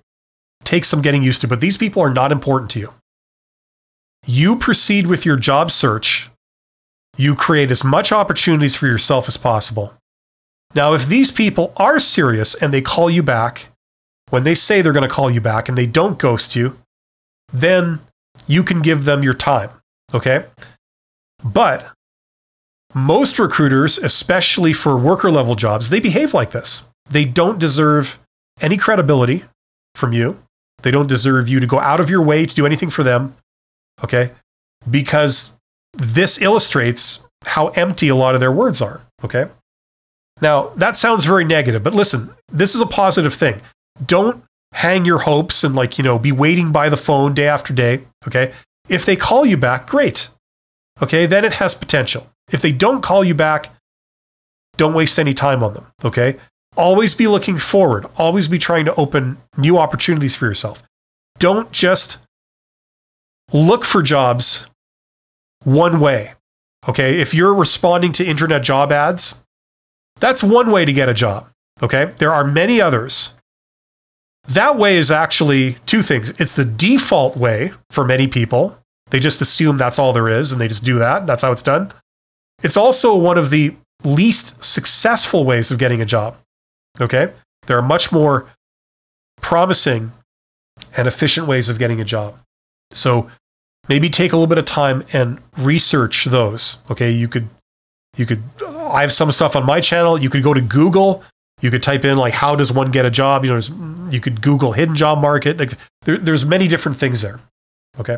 take some getting used to, but these people are not important to you. You proceed with your job search. You create as much opportunities for yourself as possible. Now, if these people are serious and they call you back, when they say they're going to call you back and they don't ghost you, then you can give them your time, okay? But most recruiters, especially for worker level jobs, they behave like this. They don't deserve any credibility from you. They don't deserve you to go out of your way to do anything for them, okay? Because this illustrates how empty a lot of their words are, okay? Now, that sounds very negative, but listen, this is a positive thing. Don't hang your hopes and like, be waiting by the phone day after day. Okay. If they call you back, great. Okay. Then it has potential. If they don't call you back, don't waste any time on them. Okay. Always be looking forward. Always be trying to open new opportunities for yourself. Don't just look for jobs one way. Okay. If you're responding to internet job ads, that's one way to get a job. Okay. There are many others. That way is actually two things. It's the default way for many people. They just assume that's all there is and they just do that. That's how it's done. It's also one of the least successful ways of getting a job. Okay? There are much more promising and efficient ways of getting a job. So maybe take a little bit of time and research those. Okay? You could, I have some stuff on my channel. You could go to Google. You could type in like, how does one get a job? You could Google hidden job market. Like there's many different things there. Okay.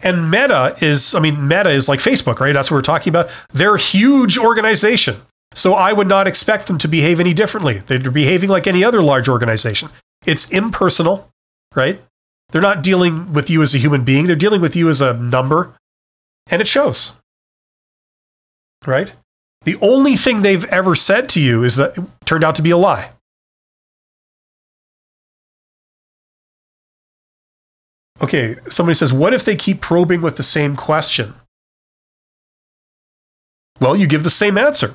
And Meta is like Facebook, right? That's what we're talking about. They're a huge organization. So I would not expect them to behave any differently. They're behaving like any other large organization. It's impersonal, right? They're not dealing with you as a human being. They're dealing with you as a number. And it shows, right? The only thing they've ever said to you is that it turned out to be a lie. Okay, somebody says, what if they keep probing with the same question? Well, you give the same answer.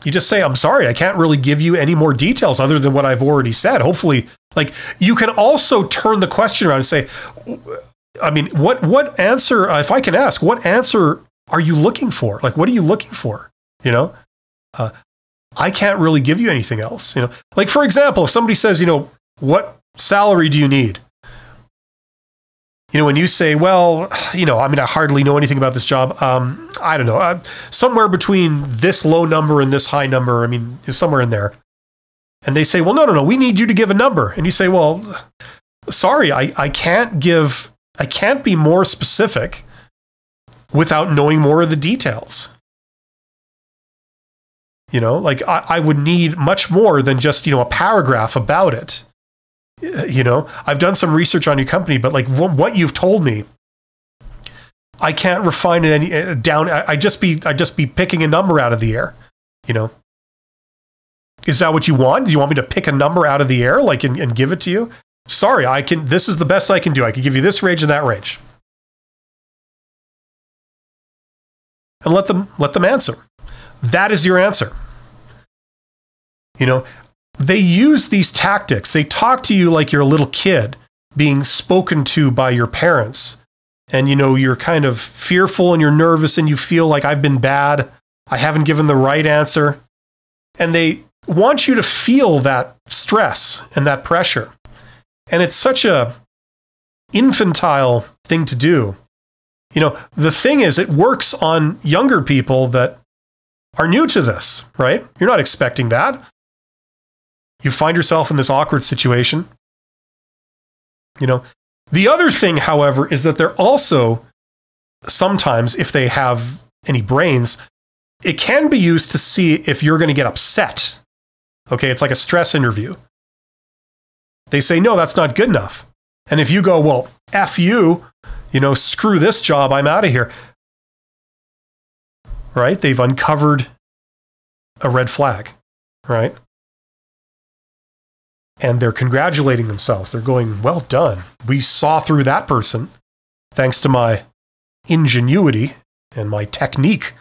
You just say, I'm sorry, I can't really give you any more details other than what I've already said. Hopefully, like, you can also turn the question around and say, I mean, what answer, if I can ask, what answer are you looking for? Like, what are you looking for? I can't really give you anything else. Like, for example, if somebody says, what salary do you need? When you say, well, I hardly know anything about this job. I don't know, somewhere between this low number and this high number. Somewhere in there. And they say, well, no, we need you to give a number. And you say, well, sorry, I can't be more specific without knowing more of the details. Like I would need much more than just, a paragraph about it. I've done some research on your company, but like what you've told me, I can't refine it down. I just be picking a number out of the air. Is that what you want? Do you want me to pick a number out of the air, like, and give it to you? Sorry, this is the best I can do. I can give you this range and that range. And let them answer. That is your answer. They use these tactics. They talk to you like you're a little kid being spoken to by your parents. And, you're kind of fearful and you're nervous and you feel like I've been bad. I haven't given the right answer. And they want you to feel that stress and that pressure. And it's such a infantile thing to do. The thing is, it works on younger people that are new to this, right? You're not expecting that. You find yourself in this awkward situation. The other thing, however, is that they're also sometimes, if they have any brains, it can be used to see if you're going to get upset. Okay, it's like a stress interview. They say, no, that's not good enough. And if you go, well, F you, screw this job, I'm out of here. Right? They've uncovered a red flag, right? And they're congratulating themselves. They're going, well done. We saw through that person thanks to my ingenuity and my technique.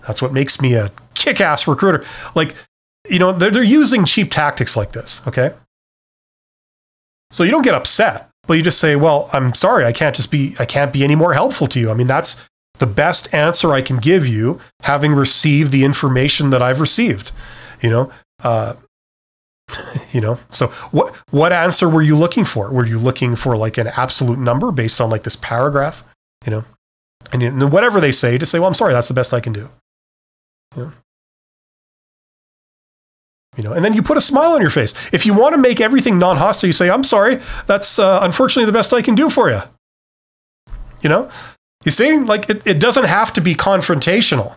That's what makes me a kick-ass recruiter. Like, they're using cheap tactics like this, okay? So you don't get upset, but you just say, well, I'm sorry, I can't be any more helpful to you. That's the best answer I can give you, having received the information that I've received, So what answer were you looking for? Were you looking for like an absolute number based on like this paragraph? And whatever they say, just say, well, I'm sorry, that's the best I can do. And then you put a smile on your face. If you want to make everything non-hostile, you say, I'm sorry, that's unfortunately the best I can do for you. You see, like it doesn't have to be confrontational,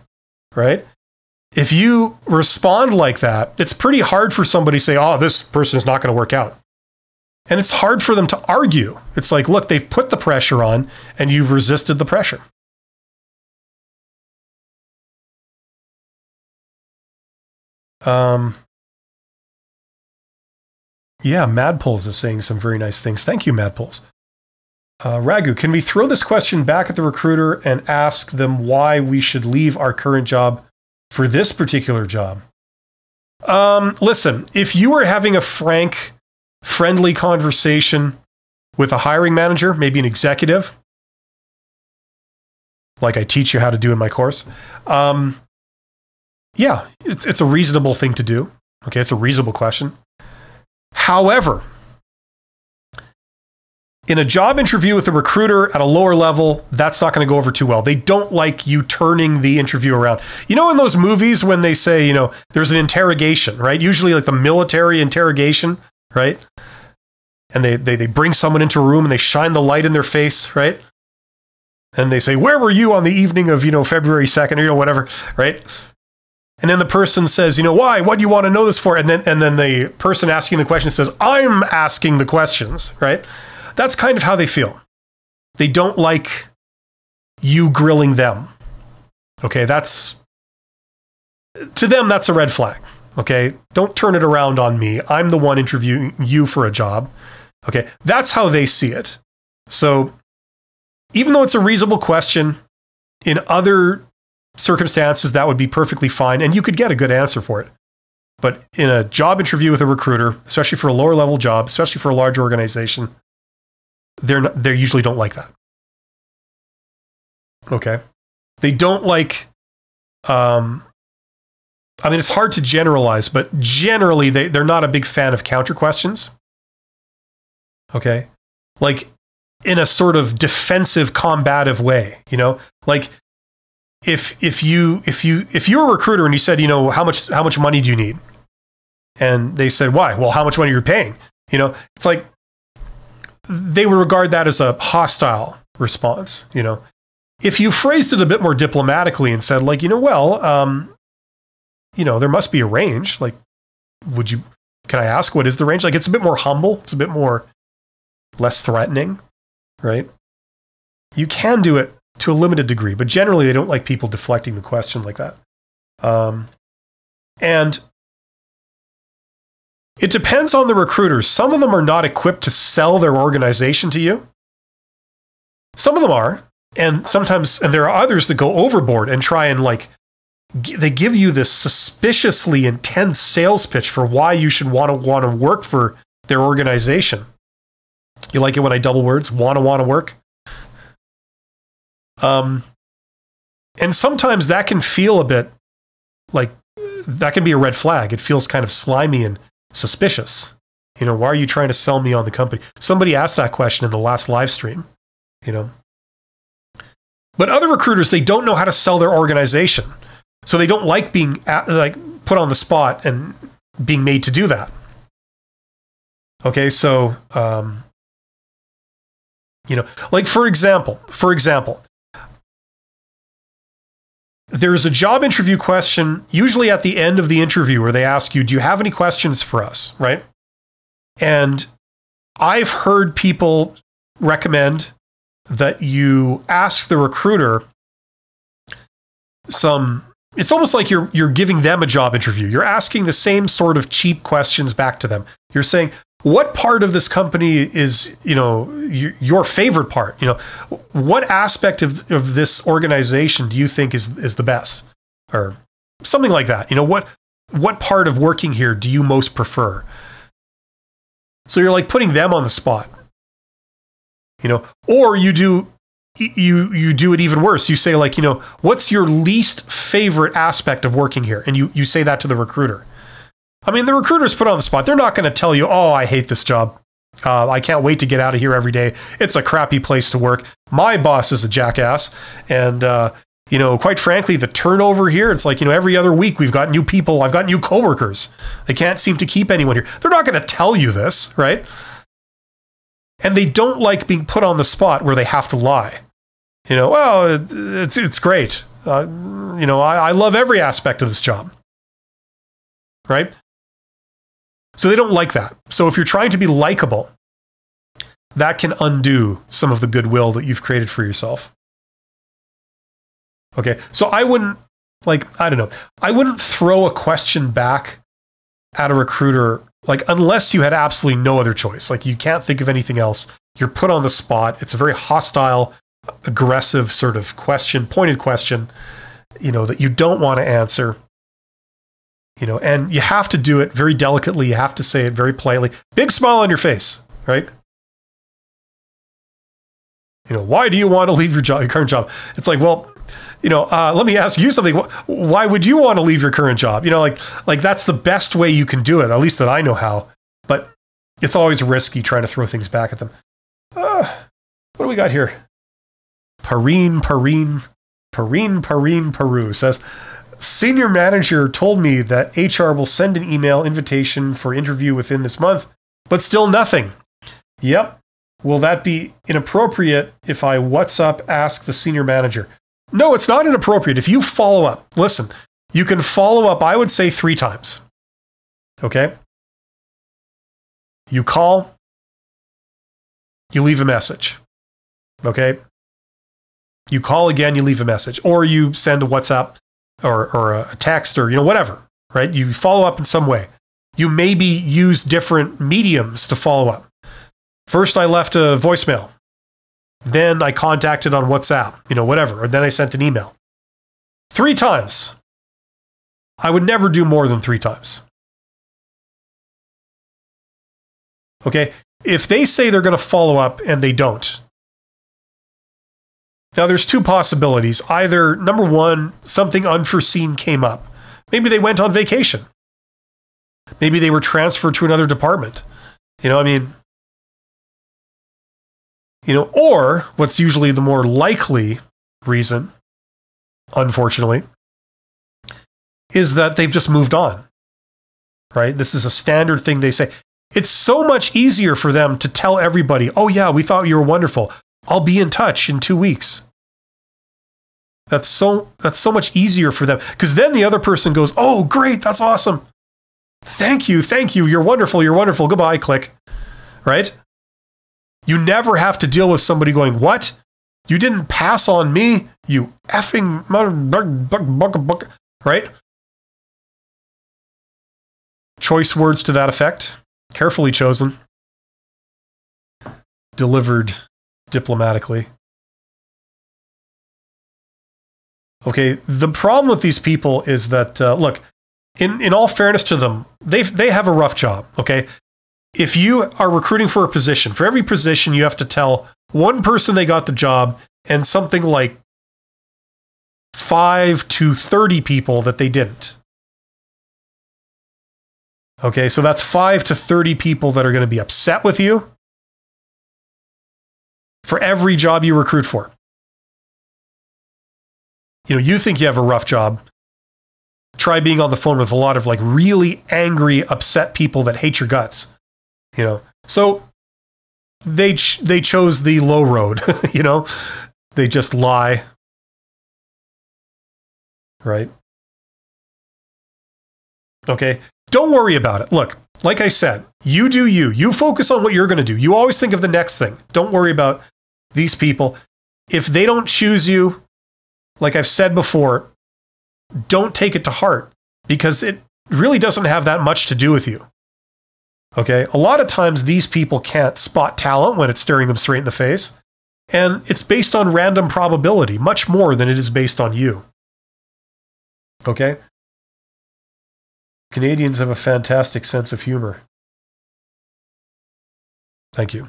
right? if you respond like that, it's pretty hard for somebody to say, oh, this person is not going to work out. And it's hard for them to argue. It's like, look, they've put the pressure on and you've resisted the pressure. Yeah, Madpulls is saying some very nice things. Thank you, Madpulls. Raghu, can we throw this question back at the recruiter and ask them why we should leave our current job for this particular job? Listen, if you were having a frank, friendly conversation with a hiring manager, maybe an executive, like I teach you how to do in my course, yeah, it's a reasonable thing to do. Okay, it's a reasonable question. However, in a job interview with a recruiter at a lower level, that's not going to go over too well. They don't like you turning the interview around. You know, in those movies when they say, you know, there's an interrogation, right? Usually like the military interrogation, right? And they bring someone into a room and they shine the light in their face, right? And they say, where were you on the evening of, you know, February 2nd or, you know, whatever, right? And then the person says, you know, why? What do you want to know this for? And then the person asking the question says, I'm asking the questions, right? That's kind of how they feel. They don't like you grilling them. Okay, to them, that's a red flag. Okay, don't turn it around on me. I'm the one interviewing you for a job. Okay, that's how they see it. So even though it's a reasonable question, in other circumstances, that would be perfectly fine, and you could get a good answer for it. But in a job interview with a recruiter, especially for a lower level job, especially for a large organization, they usually don't like that. Okay, they don't like. I mean, it's hard to generalize, but generally they're not a big fan of counter questions. Okay, like in a sort of defensive, combative way. You know, like. If you're a recruiter and you said, you know, how much money do you need? And they said, why? Well, how much money are you paying? You know, it's like they would regard that as a hostile response. You know, if you phrased it a bit more diplomatically and said, like, you know, well, you know, there must be a range. Like, can I ask what is the range? Like, it's a bit more humble. It's a bit more less threatening, right? You can do it to a limited degree, but generally they don't like people deflecting the question like that. And it depends on the recruiters. Some of them are not equipped to sell their organization to you. Some of them are, and there are others that go overboard and try and they give you this suspiciously intense sales pitch for why you should want to work for their organization. You like it when I double words? Want to work? And sometimes that can feel a bit like that can be a red flag. It feels kind of slimy and suspicious. You know, why are you trying to sell me on the company? Somebody asked that question in the last live stream, you know. But other recruiters, they don't know how to sell their organization. So they don't like being put on the spot and being made to do that. Okay, so, you know, like for example, there's a job interview question, usually at the end of the interview, where they ask you, do you have any questions for us, right? And I've heard people recommend that you ask the recruiter it's almost like you're giving them a job interview. You're asking the same sort of cheap questions back to them. You're saying, what part of this company is, you know, your favorite part? You know, what aspect of this organization do you think is the best? Or something like that. You know, what part of working here do you most prefer? So you're like putting them on the spot. You know, or you do it even worse. You say, like, you know, what's your least favorite aspect of working here? And you say that to the recruiter. I mean, the recruiter's put on the spot. They're not going to tell you, oh, I hate this job. I can't wait to get out of here every day. It's a crappy place to work. My boss is a jackass. And, you know, quite frankly, the turnover here, it's like, you know, every other week we've got new people. I've got new coworkers. They can't seem to keep anyone here. They're not going to tell you this, right? And they don't like being put on the spot where they have to lie. You know, well, it's great. I love every aspect of this job. Right? So they don't like that. So if you're trying to be likable, that can undo some of the goodwill that you've created for yourself. Okay, so I wouldn't throw a question back at a recruiter, like, unless you had absolutely no other choice. Like, you can't think of anything else. You're put on the spot. It's a very hostile, aggressive sort of question, pointed question, that you don't want to answer. And you have to do it very delicately. You have to say it very politely. Big smile on your face, right? Why do you want to leave your current job? It's like, well, let me ask you something. Why would you want to leave your current job? Like that's the best way you can do it, at least that I know how. But it's always risky trying to throw things back at them. What do we got here? Perrine Peru says, senior manager told me that HR will send an email invitation for interview within this month, but still nothing. Yep. Will that be inappropriate if I WhatsApp ask the senior manager? No, it's not inappropriate. If you follow up, listen, you can follow up, I would say 3 times. Okay? You call, you leave a message. Okay? You call again, you leave a message. Or you send a WhatsApp or a text or, whatever, right? You follow up in some way. You maybe use different mediums to follow up. First, I left a voicemail. Then I contacted on WhatsApp, whatever. Or then I sent an email. 3 times. I would never do more than 3 times. Okay? If they say they're going to follow up and they don't. Now, there's 2 possibilities. Either, number 1, something unforeseen came up. Maybe they went on vacation. Maybe they were transferred to another department. Or what's usually the more likely reason, unfortunately, is that they've just moved on, right? This is a standard thing they say. It's so much easier for them to tell everybody, oh yeah, we thought you were wonderful. I'll be in touch in 2 weeks. That's so much easier for them. Because then the other person goes, oh, great, that's awesome. Thank you, you're wonderful, goodbye, click, right? You never have to deal with somebody going, what? You didn't pass on me, you effing right? Choice words to that effect, carefully chosen, delivered diplomatically. Okay, the problem with these people is that, look, in all fairness to them, they have a rough job, okay? If you are recruiting for a position, for every position, you have to tell one person they got the job and something like 5 to 30 people that they didn't. Okay, so that's 5 to 30 people that are going to be upset with you for every job you recruit for. You think you have a rough job. Try being on the phone with a lot of really angry, upset people that hate your guts. So they chose the low road, they just lie, right? Okay, don't worry about it. Look, like I said, you do you focus on what you're going to do. You always think of the next thing. Don't worry about these people. If they don't choose you, like I've said before, don't take it to heart because it really doesn't have that much to do with you. Okay, a lot of times these people can't spot talent when it's staring them straight in the face, and it's based on random probability, much more than it is based on you. Okay? Canadians have a fantastic sense of humor. Thank you.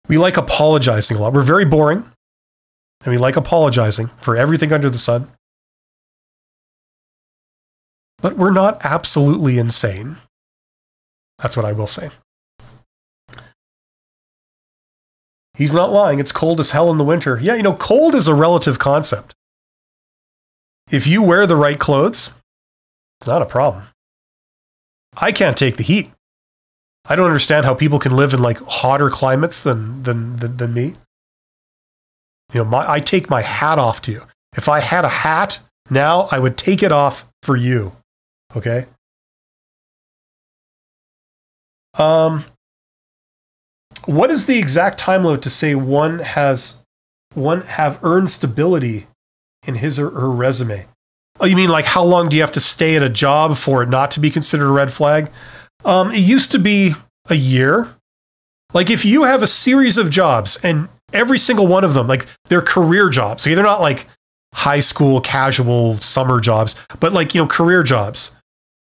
We like apologizing a lot. We're very boring, and we like apologizing for everything under the sun. But we're not absolutely insane. That's what I will say. He's not lying. It's cold as hell in the winter. Yeah, cold is a relative concept. If you wear the right clothes, it's not a problem. I can't take the heat. I don't understand how people can live in hotter climates than me. I take my hat off to you. If I had a hat now, I would take it off for you. Okay. What is the exact time limit to say one have earned stability in his or her resume? Oh, you mean like how long do you have to stay at a job for it not to be considered a red flag? It used to be a year. Like if you have a series of jobs and every single one of them, like they're career jobs. So they're not like high school, casual, summer jobs, but like, career jobs.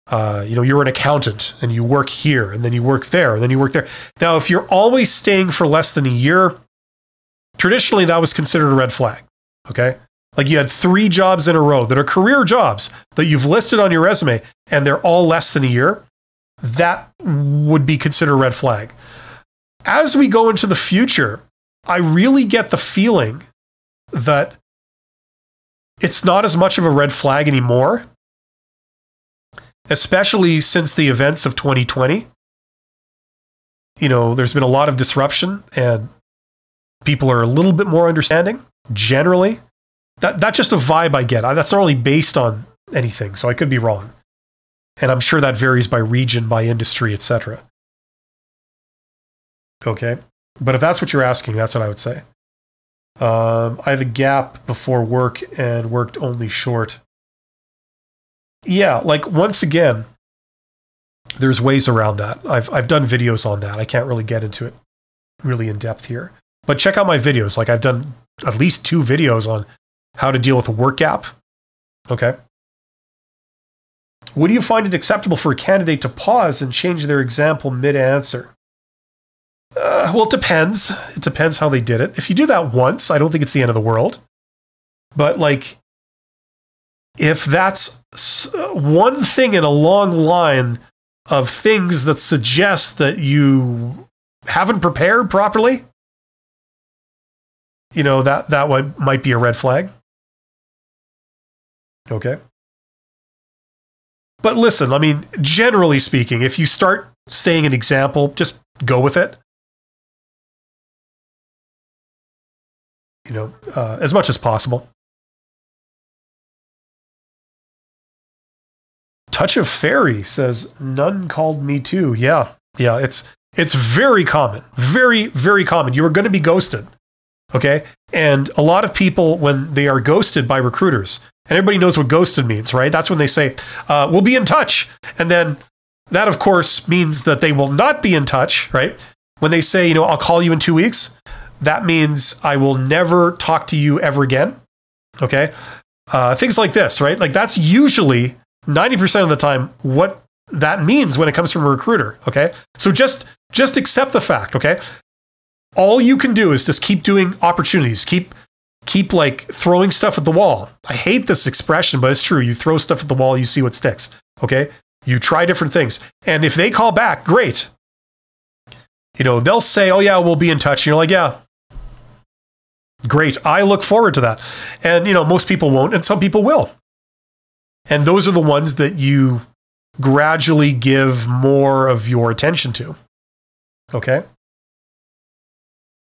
You're an accountant and you work here and then you work there and then you work there. Now, if you're always staying for less than a year, traditionally that was considered a red flag. Okay. Like you had 3 jobs in a row that are career jobs that you've listed on your resume and they're all less than a year. That would be considered a red flag. As we go into the future, I really get the feeling that it's not as much of a red flag anymore, especially since the events of 2020. There's been a lot of disruption and people are a little bit more understanding generally. That's just a vibe I get. That's not really based on anything, so I could be wrong. And I'm sure that varies by region, by industry, etc. Okay. But if that's what you're asking, that's what I would say. I have a gap before work and worked only short. Yeah, like once again, there's ways around that. I've done videos on that. I can't really get into it really in depth here. But check out my videos. Like I've done at least 2 videos on how to deal with a work gap. Okay. Would you find it acceptable for a candidate to pause and change their example mid-answer? Well, it depends. It depends how they did it. If you do that once, I don't think it's the end of the world. But like, if that's one thing in a long line of things that suggest that you haven't prepared properly, that one might be a red flag. Okay. But listen, I mean, generally speaking, if you start saying an example, just go with it. As much as possible. Touch of Fairy says, none called me too. Yeah, it's very common. Very, very common. You are going to be ghosted. Okay? And a lot of people, when they are ghosted by recruiters, and everybody knows what ghosted means, right? That's when they say, we'll be in touch. And then that, of course, means that they will not be in touch, right? When they say, I'll call you in 2 weeks, that means I will never talk to you ever again. Okay? Things like this, right? Like that's usually 90% of the time what that means when it comes from a recruiter. Okay? So just accept the fact, okay? All you can do is just keep doing opportunities, keep like throwing stuff at the wall. I hate this expression, but it's true. You throw stuff at the wall, you see what sticks. Okay? You try different things. And if they call back, great. They'll say, oh yeah, we'll be in touch. And you're like, yeah, great. I look forward to that. And, most people won't, and some people will. And those are the ones that you gradually give more of your attention to. Okay?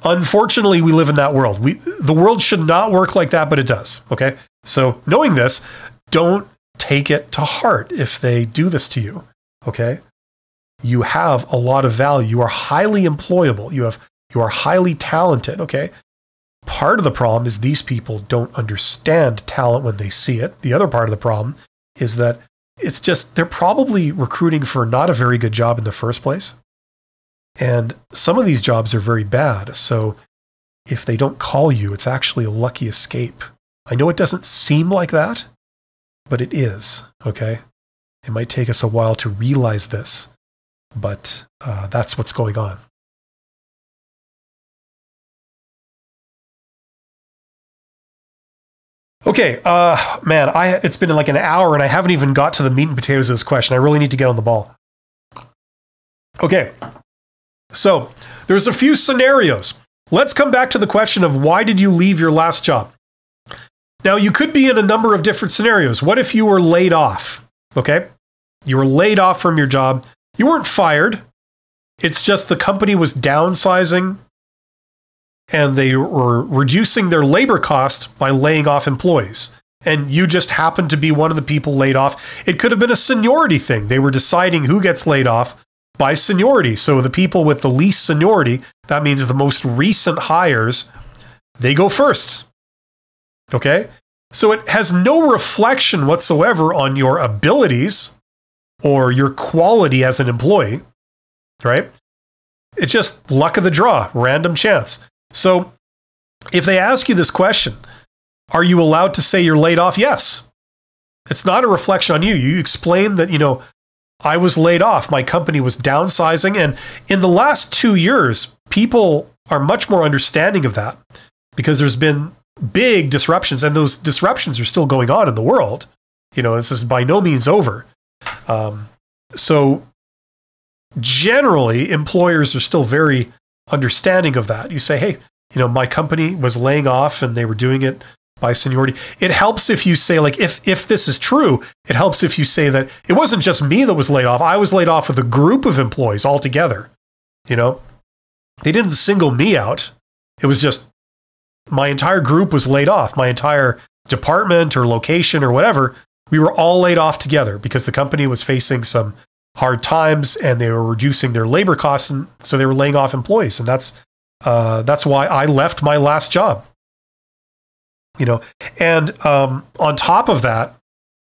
Unfortunately, we live in that world. The world should not work like that, but it does. Okay? So knowing this, don't take it to heart if they do this to you. Okay? You have a lot of value. You are highly employable. You are highly talented. Okay? Part of the problem is these people don't understand talent when they see it. The other part of the problem is that it's just they're probably recruiting for not a very good job in the first place. And some of these jobs are very bad. So if they don't call you, it's actually a lucky escape. I know it doesn't seem like that, but it is. Okay? It might take us a while to realize this, but that's what's going on. Okay, man, it's been like an hour and I haven't even got to the meat and potatoes of this question. I really need to get on the ball. Okay, so there's a few scenarios. Let's come back to the question of why did you leave your last job? Now, you could be in a number of different scenarios. What if you were laid off? Okay, you were laid off from your job. You weren't fired. It's just the company was downsizing and they were reducing their labor cost by laying off employees. And you just happened to be one of the people laid off. It could have been a seniority thing. They were deciding who gets laid off by seniority. So the people with the least seniority, that means the most recent hires, they go first. Okay? So it has no reflection whatsoever on your abilities or your quality as an employee, right? It's just luck of the draw, random chance. So if they ask you this question, are you allowed to say you're laid off? Yes. It's not a reflection on you. You explain that, I was laid off. My company was downsizing. And in the last 2 years, people are much more understanding of that because there's been big disruptions, and those disruptions are still going on in the world. This is by no means over. So generally, employers are still very understanding of that. You say, hey, my company was laying off and they were doing it by seniority. It helps if you say, like, if this is true, it helps if you say that it wasn't just me that was laid off. I was laid off with a group of employees altogether. They didn't single me out. It was just my entire group was laid off. My entire department or location or whatever, we were all laid off together because the company was facing some hard times and they were reducing their labor costs, and so they were laying off employees. And that's why I left my last job. And on top of that,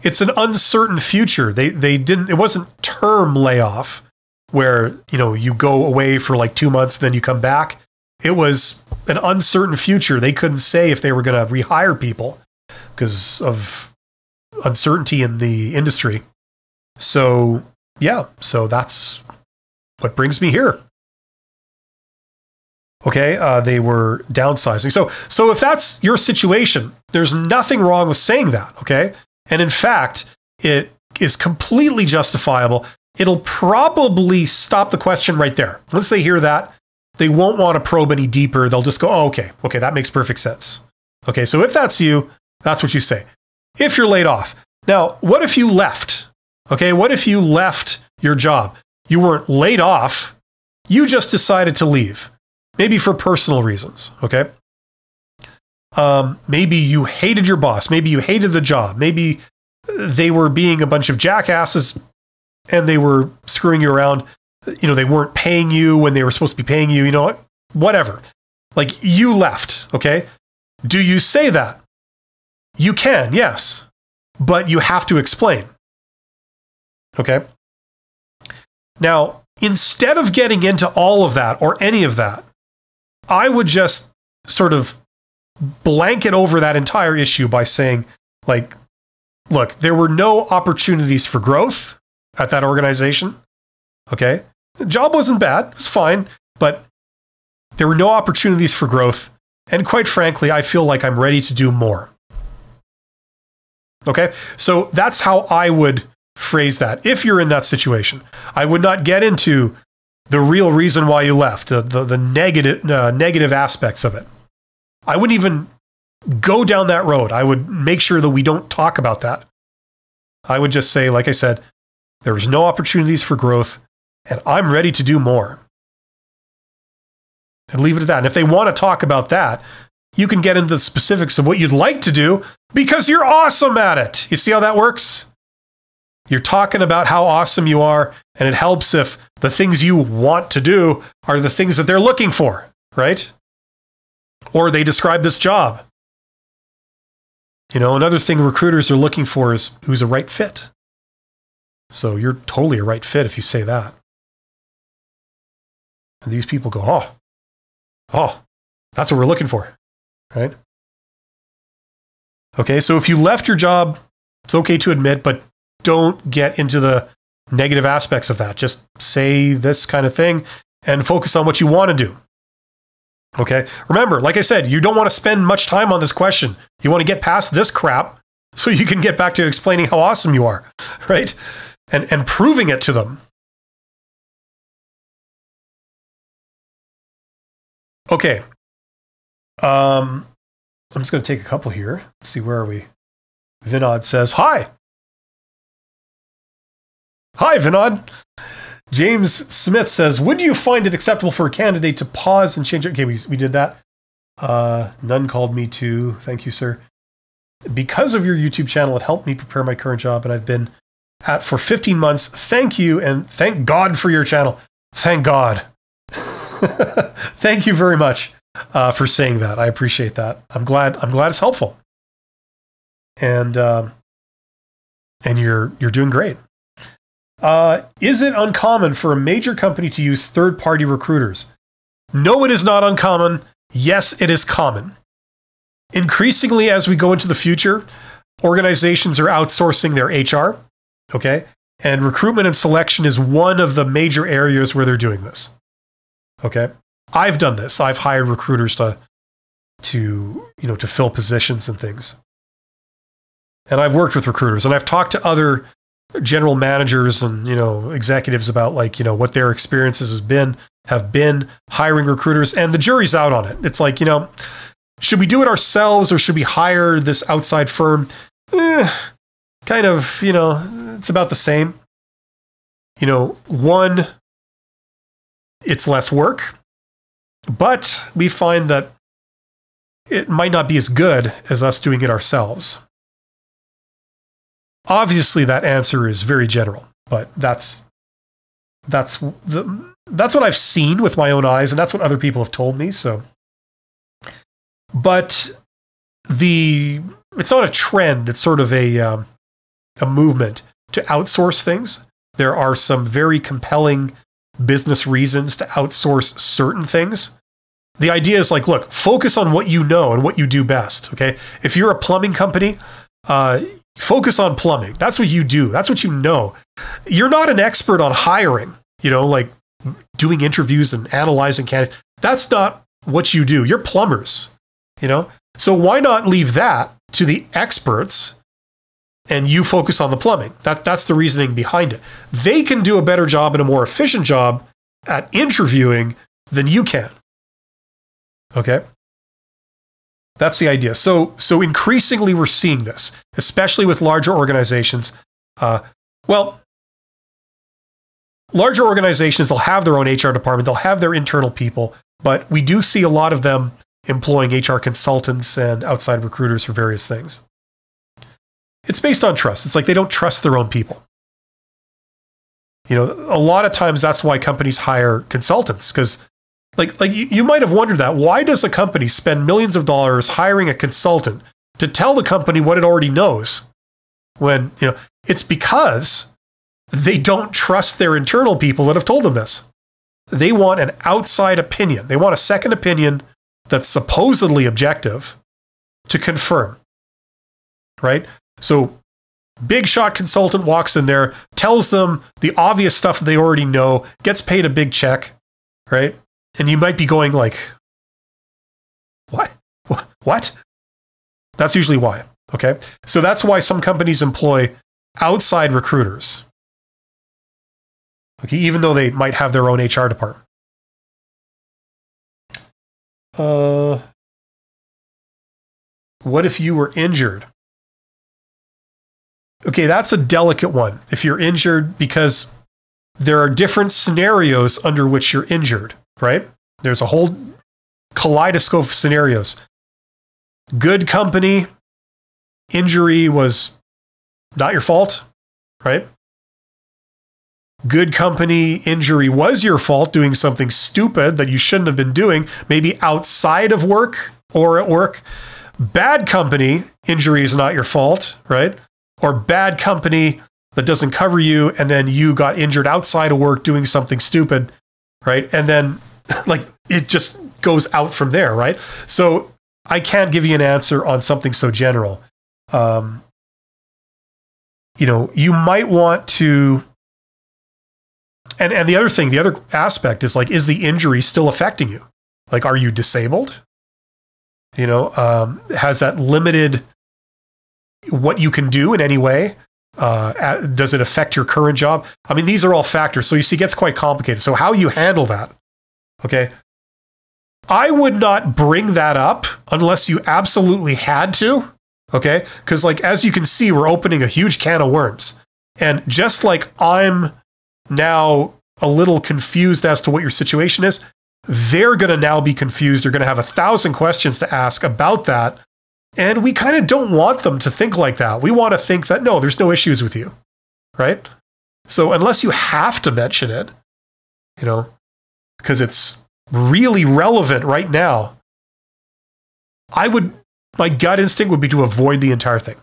it's an uncertain future. It wasn't term layoff where, you go away for like 2 months, then you come back. It was an uncertain future. They couldn't say if they were going to rehire people because of uncertainty in the industry. So, yeah, so that's what brings me here. Okay, they were downsizing. So if that's your situation, there's nothing wrong with saying that, okay? And in fact, it is completely justifiable. It'll probably stop the question right there. Once they hear that, they won't want to probe any deeper. They'll just go, oh, okay, that makes perfect sense. Okay, so if that's you, that's what you say. If you're laid off. Now, what if you left? Okay, what if you left your job? You weren't laid off. You just decided to leave. Maybe for personal reasons, okay? Maybe you hated your boss. Maybe you hated the job. Maybe they were being a bunch of jackasses and they were screwing you around. They weren't paying you when they were supposed to be paying you, whatever. Like, you left, okay? Do you say that? You can, yes. But you have to explain, okay? Now, instead of getting into all of that or any of that, I would just sort of blanket over that entire issue by saying, like, look, there were no opportunities for growth at that organization. Okay? The job wasn't bad. It was fine. But there were no opportunities for growth. And quite frankly, I feel like I'm ready to do more. Okay? So that's how I would phrase that. If you're in that situation, I would not get into the real reason why you left, the negative aspects of it. I wouldn't even go down that road. I would make sure that we don't talk about that. I would just say, like I said, there was no opportunities for growth, and I'm ready to do more. And leave it at that. And if they want to talk about that, you can get into the specifics of what you'd like to do because you're awesome at it. You see how that works? You're talking about how awesome you are, and it helps if the things you want to do are the things that they're looking for, right? Or they describe this job. Another thing recruiters are looking for is who's a right fit. So you're totally a right fit if you say that. And these people go, oh, that's what we're looking for, right? Okay, so if you left your job, it's okay to admit, but don't get into the negative aspects of that. Just say this kind of thing and focus on what you want to do. Okay? Remember, like I said, you don't want to spend much time on this question. You want to get past this crap so you can get back to explaining how awesome you are, right? And proving it to them. Okay. I'm just going to take a couple here. Let's see, where are we? Vinod says, hi. Hi, Vinod. James Smith says, would you find it acceptable for a candidate to pause and change? Okay, we did that. None called me to. Thank you, sir. Because of your YouTube channel, it helped me prepare my current job, and I've been at for 15 months. Thank you, and thank God for your channel. Thank God. Thank you very much for saying that. I appreciate that. I'm glad it's helpful. And you're doing great. Is it uncommon for a major company to use third-party recruiters? No, it is not uncommon. Yes, it is common. Increasingly, as we go into the future, organizations are outsourcing their HR, okay? And recruitment and selection is one of the major areas where they're doing this, okay? I've done this. I've hired recruiters to fill positions and things. And I've worked with recruiters, and I've talked to other general managers and, executives about what their experiences have been hiring recruiters, and the jury's out on it. It's like, should we do it ourselves or should we hire this outside firm? Kind of, it's about the same. One, it's less work, but we find that it might not be as good as us doing it ourselves. Obviously, that answer is very general, but that's what I've seen with my own eyes, and that's what other people have told me. So, but it's not a trend; it's sort of a movement to outsource things. There are some very compelling business reasons to outsource certain things. The idea is look, focus on what you know and what you do best. Okay, if you're a plumbing company, focus on plumbing. That's what you do. That's what you know. You're not an expert on hiring, doing interviews and analyzing candidates. That's not what you do. You're plumbers, So why not leave that to the experts and you focus on the plumbing? That's the reasoning behind it. They can do a better job and a more efficient job at interviewing than you can. Okay? That's the idea. So increasingly we're seeing this, especially with larger organizations. Larger organizations, they'll have their own HR department, they'll have their internal people, but we do see a lot of them employing HR consultants and outside recruiters for various things. It's based on trust. It's like they don't trust their own people. A lot of times that's why companies hire consultants, because you might have wondered that. Why does a company spend millions of dollars hiring a consultant to tell the company what it already knows? When, it's because they don't trust their internal people that have told them this. They want an outside opinion. They want a second opinion that's supposedly objective to confirm, right? So big shot consultant walks in there, tells them the obvious stuff that they already know, gets paid a big check, right? And you might be going what? What? That's usually why, okay? So that's why some companies employ outside recruiters, okay, even though they might have their own HR department. What if you were injured? Okay, that's a delicate one. If you're injured, because there are different scenarios under which you're injured, right? There's a whole kaleidoscope of scenarios. Good company, injury was not your fault, right? Good company, injury was your fault, doing something stupid that you shouldn't have been doing, maybe outside of work or at work. Bad company, injury is not your fault, right? Or bad company that doesn't cover you, and then you got injured outside of work doing something stupid, right? And then it just goes out from there, right? So I can't give you an answer on something so general. You might want to, and the other aspect is is the injury still affecting you? Are you disabled? Has that limited what you can do in any way? Does it affect your current job? I mean, these are all factors. So you see, it gets quite complicated. So how you handle that, okay? I would not bring that up unless you absolutely had to, okay? Because as you can see, we're opening a huge can of worms. And just like I'm now a little confused as to what your situation is, they're going to now be confused. They're going to have 1,000 questions to ask about that. And we kind of don't want them to think like that. We want to think that, no, there's no issues with you, right? So unless you have to mention it, because it's really relevant right now, my gut instinct would be to avoid the entire thing.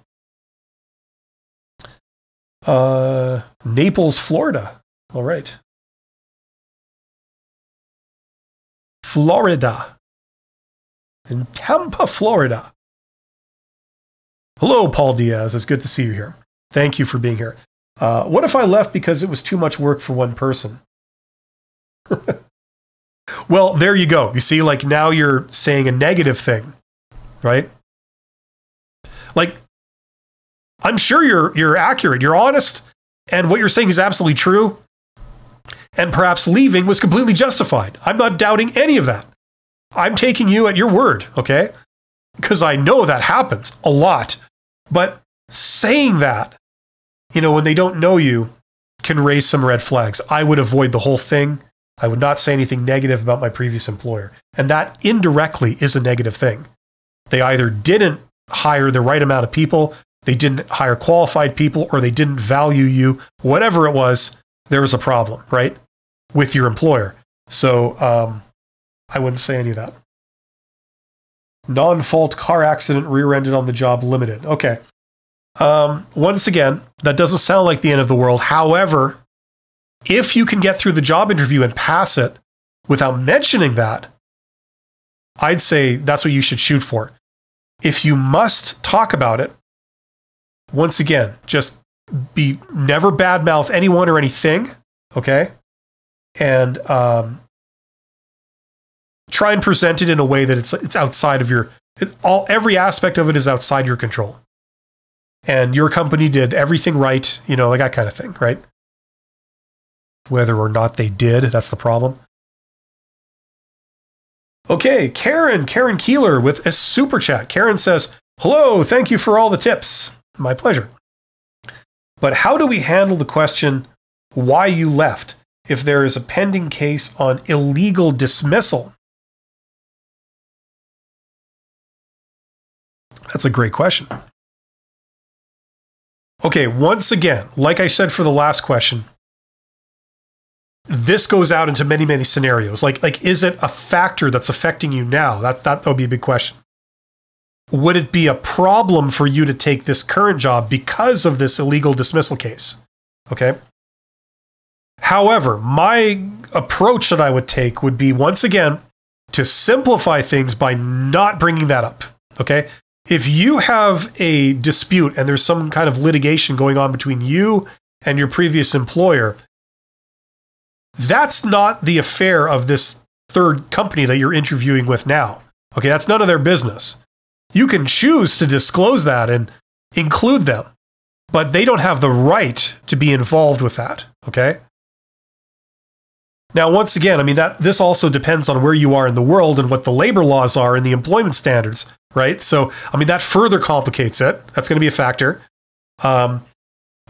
Naples, Florida. All right. Florida. In Tampa, Florida. Hello, Paul Diaz. It's good to see you here. Thank you for being here. What if I left because it was too much work for one person? Well, there you go. You see, like now you're saying a negative thing, right? Like, I'm sure you're accurate, you're honest, and what you're saying is absolutely true. And perhaps leaving was completely justified. I'm not doubting any of that. I'm taking you at your word, okay? Because I know that happens a lot. But saying that, when they don't know you, can raise some red flags. I would avoid the whole thing. I would not say anything negative about my previous employer. And that indirectly is a negative thing. They either didn't hire the right amount of people, they didn't hire qualified people, or they didn't value you. Whatever it was, there was a problem, right? With your employer. So I wouldn't say any of that. Non-fault car accident, rear-ended on the job, limited. Okay. Once again, that doesn't sound like the end of the world. However, if you can get through the job interview and pass it without mentioning that, I'd say that's what you should shoot for. If you must talk about it, once again, just never badmouth anyone or anything, okay? And try and present it in a way that it's outside of every aspect of it is outside your control. And your company did everything right, like that kind of thing, right? Whether or not they did, that's the problem. Okay, Karen Keeler with a super chat. Karen says, hello, thank you for all the tips. My pleasure. But how do we handle the question, why you left, if there is a pending case on illegal dismissal? That's a great question. Okay, once again, like I said for the last question, this goes out into many, many scenarios. Like, is it a factor that's affecting you now? That would be a big question. Would it be a problem for you to take this current job because of this illegal dismissal case? Okay. However, my approach that I would take would be, once again, to simplify things by not bringing that up. Okay. If you have a dispute and there's some kind of litigation going on between you and your previous employer, that's not the affair of this third company that you're interviewing with now. Okay, that's none of their business. You can choose to disclose that and include them, but they don't have the right to be involved with that. Okay? Now, once again, this also depends on where you are in the world and what the labor laws are and the employment standards, right? So, that further complicates it. That's going to be a factor.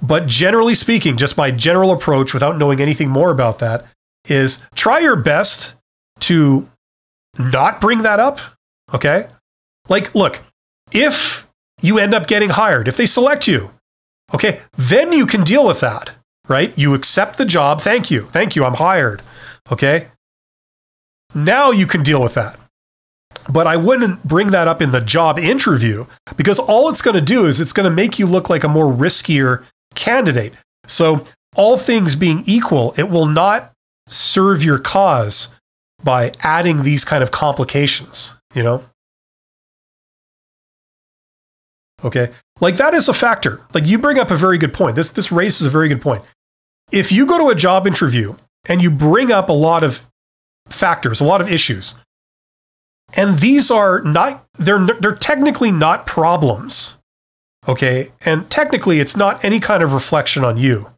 But generally speaking, just my general approach, without knowing anything more about that, is try your best to not bring that up, okay? Like, look, if you end up getting hired, if they select you, okay, then you can deal with that, right? You accept the job, thank you, I'm hired, okay? Now you can deal with that. But I wouldn't bring that up in the job interview, because all it's going to do is it's going to make you look like a more riskier candidate. So all things being equal, it will not serve your cause by adding these kind of complications, Okay. Like, that is a factor. Like, you bring up a very good point. This raises a very good point. If you go to a job interview and you bring up a lot of factors, a lot of issues, and these are not, they're technically not problems. Okay. And technically it's not any kind of reflection on you,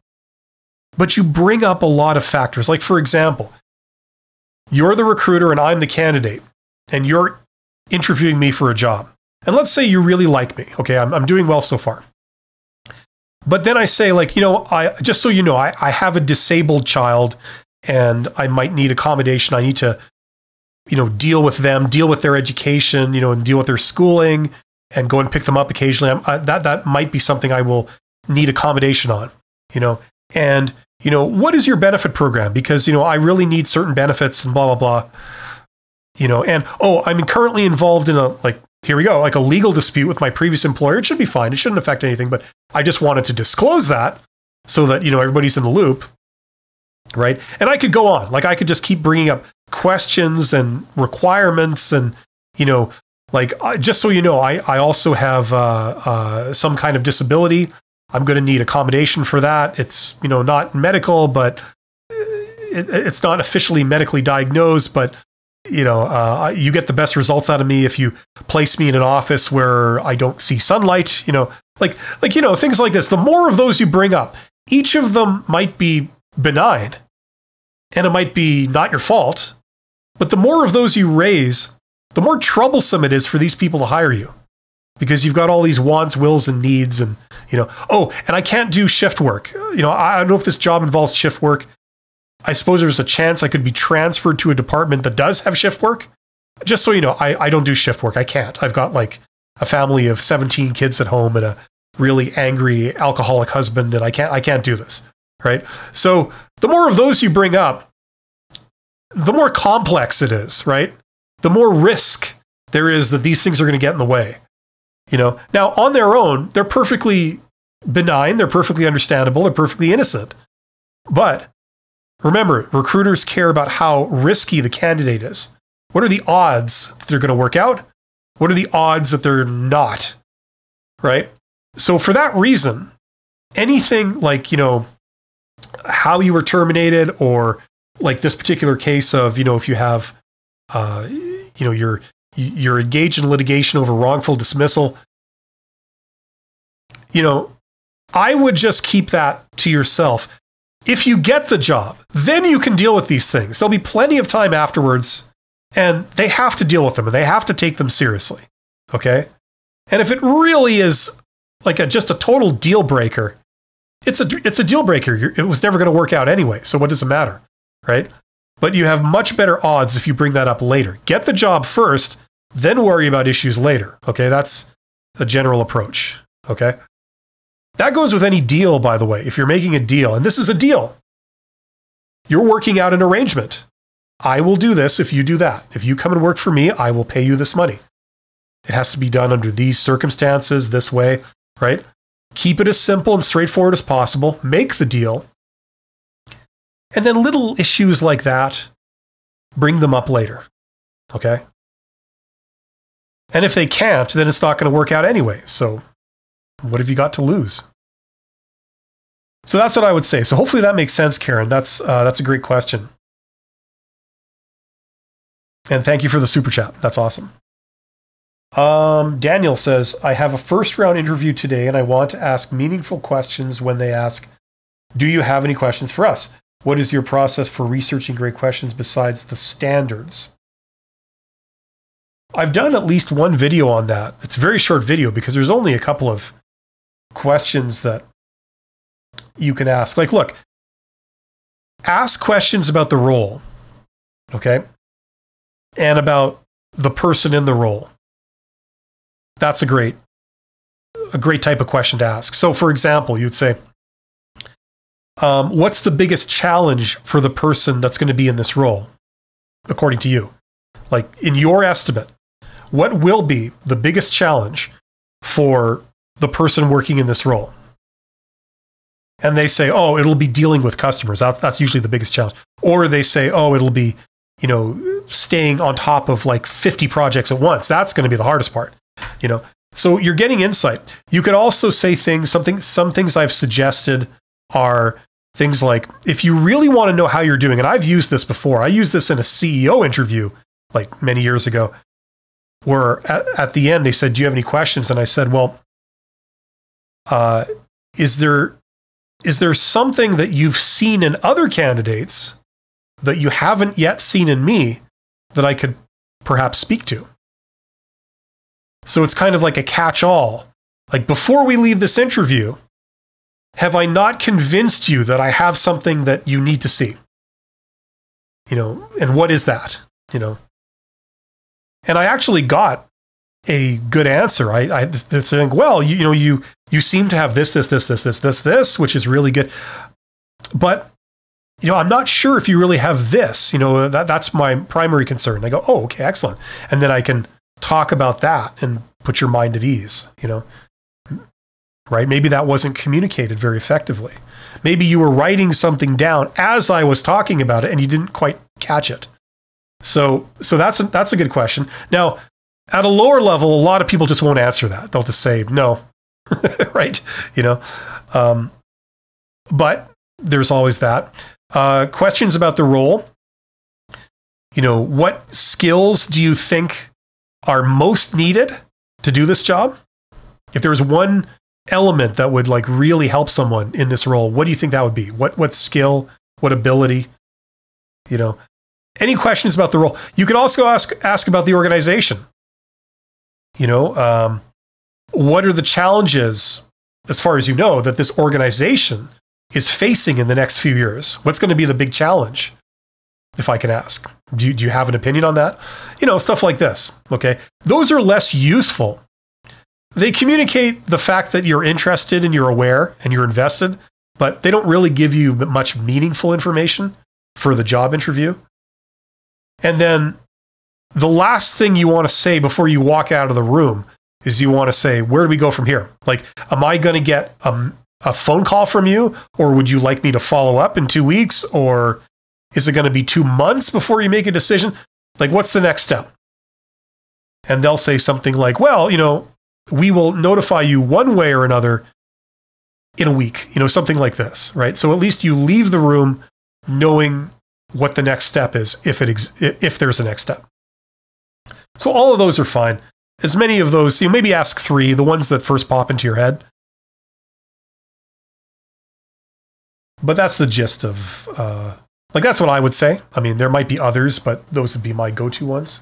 but you bring up a lot of factors. Like, for example, you're the recruiter and I'm the candidate, and you're interviewing me for a job. And let's say you really like me. Okay. I'm doing well so far. But then I say, like, just so you know, I have a disabled child and I might need accommodation. I need to deal with them, deal with their education, and deal with their schooling and go and pick them up occasionally. That might be something I will need accommodation on, and, what is your benefit program? Because, I really need certain benefits and blah, blah, blah, and, I'm currently involved in here we go, like a legal dispute with my previous employer. It should be fine. It shouldn't affect anything, but I just wanted to disclose that so that, everybody's in the loop. Right. And I could go on, I could just keep bringing up questions and requirements and, just so I also have some kind of disability. I'm going to need accommodation for that. It's, not medical, but it's not officially medically diagnosed, but, you get the best results out of me if you place me in an office where I don't see sunlight, things like this. The more of those you bring up, each of them might be benign and it might be not your fault, but the more of those you raise, the more troublesome it is for these people to hire you because you've got all these wants, wills, and needs. And, and I can't do shift work. I don't know if this job involves shift work. I suppose there's a chance I could be transferred to a department that does have shift work. Just so you know, I don't do shift work. I can't. I've got a family of 17 kids at home and a really angry alcoholic husband, and I can't do this. Right? So the more of those you bring up, the more complex it is, right? The more risk there is that these things are going to get in the way. Now on their own, they're perfectly benign, they're perfectly understandable, they're perfectly innocent. But remember, recruiters care about how risky the candidate is. What are the odds that they're going to work out? What are the odds that they're not? Right? So for that reason, anything how you were terminated, or this particular case of, if you have, you're engaged in litigation over wrongful dismissal, I would just keep that to yourself. If you get the job, then you can deal with these things. There'll be plenty of time afterwards, and they have to deal with them, and they have to take them seriously. Okay? And if it really is just a total deal breaker, it's a deal breaker. It was never going to work out anyway, so what does it matter? Right? But you have much better odds if you bring that up later. Get the job first, then worry about issues later. Okay? That's a general approach. Okay? That goes with any deal, by the way. If you're making a deal, and this is a deal, you're working out an arrangement. I will do this if you do that. If you come and work for me, I will pay you this money. It has to be done under these circumstances, this way, right? Keep it as simple and straightforward as possible. Make the deal. And then little issues like that, bring them up later. Okay? And if they can't, then it's not going to work out anyway. So what have you got to lose? So that's what I would say. So hopefully that makes sense, Karen. That's a great question. And thank you for the super chat. That's awesome. Daniel says, I have a first round interview today and I want to ask meaningful questions when they ask, do you have any questions for us? What is your process for researching great questions besides the standards? I've done at least one video on that. It's a very short video because there's only a couple of questions that you can ask. Look, ask questions about the role, okay? And about the person in the role. That's a great type of question to ask. So, for example, you'd say, what's the biggest challenge for the person that's going to be in this role, according to you? In your estimate, what will be the biggest challenge for the person working in this role? And they say, oh, it'll be dealing with customers. That's usually the biggest challenge. Or they say, oh, it'll be, staying on top of 50 projects at once. That's going to be the hardest part, So you're getting insight. You could also say some things I've suggested are things like, if you really want to know how you're doing, and I've used this before. I used this in a CEO interview many years ago, where at the end they said, do you have any questions? And I said, well, is there something that you've seen in other candidates that you haven't yet seen in me that I could perhaps speak to? So it's kind of like a catch-all. Before we leave this interview, have I not convinced you that I have something that you need to see? And what is that? And I actually got a good answer. They're saying, well, you seem to have this, which is really good. But, I'm not sure if you really have this. That's my primary concern. I go, oh, okay, excellent. And then I can talk about that and put your mind at ease, right? Maybe that wasn't communicated very effectively. Maybe you were writing something down as I was talking about it and you didn't quite catch it. So that's a good question. Now, at a lower level, a lot of people just won't answer that. They'll just say no, right? But there's always that. Questions about the role. What skills do you think are most needed to do this job? If there was one element that would really help someone in this role, what do you think that would be? What skill, what ability? Any questions about the role? You could also ask about the organization. What are the challenges, as far as that this organization is facing in the next few years? What's going to be the big challenge, if I can ask? Do you have an opinion on that? Stuff like this, okay? Those are less useful. They communicate the fact that you're interested and you're aware and you're invested, but they don't really give you much meaningful information for the job interview. And then the last thing you want to say before you walk out of the room is you want to say, where do we go from here? Am I going to get a phone call from you? Or would you like me to follow up in 2 weeks? Or is it going to be 2 months before you make a decision? What's the next step? And they'll say something like, well, we will notify you one way or another in a week, something like this, right? So at least you leave the room knowing what the next step is, if there's a next step. So all of those are fine. As many of those, maybe ask 3, the ones that first pop into your head. But that's the gist of, that's what I would say. I mean, there might be others, but those would be my go-to ones.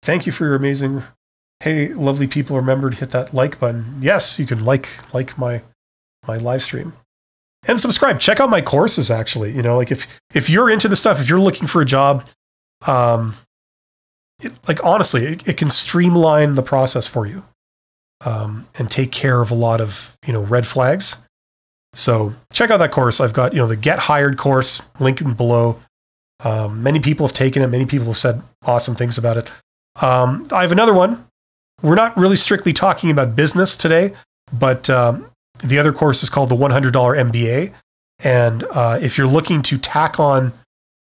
Thank you for your amazing, hey, lovely people, remember to hit that like button. Yes, you can like my live stream. And subscribe. Check out my courses, actually. If you're into the stuff, if you're looking for a job, honestly, it can streamline the process for you, and take care of a lot of, red flags. So check out that course. I've got, the Get Hired course, link below. Many people have taken it. Many people have said awesome things about it. I have another one. We're not really strictly talking about business today, but the other course is called the $100 MBA. And if you're looking to tack on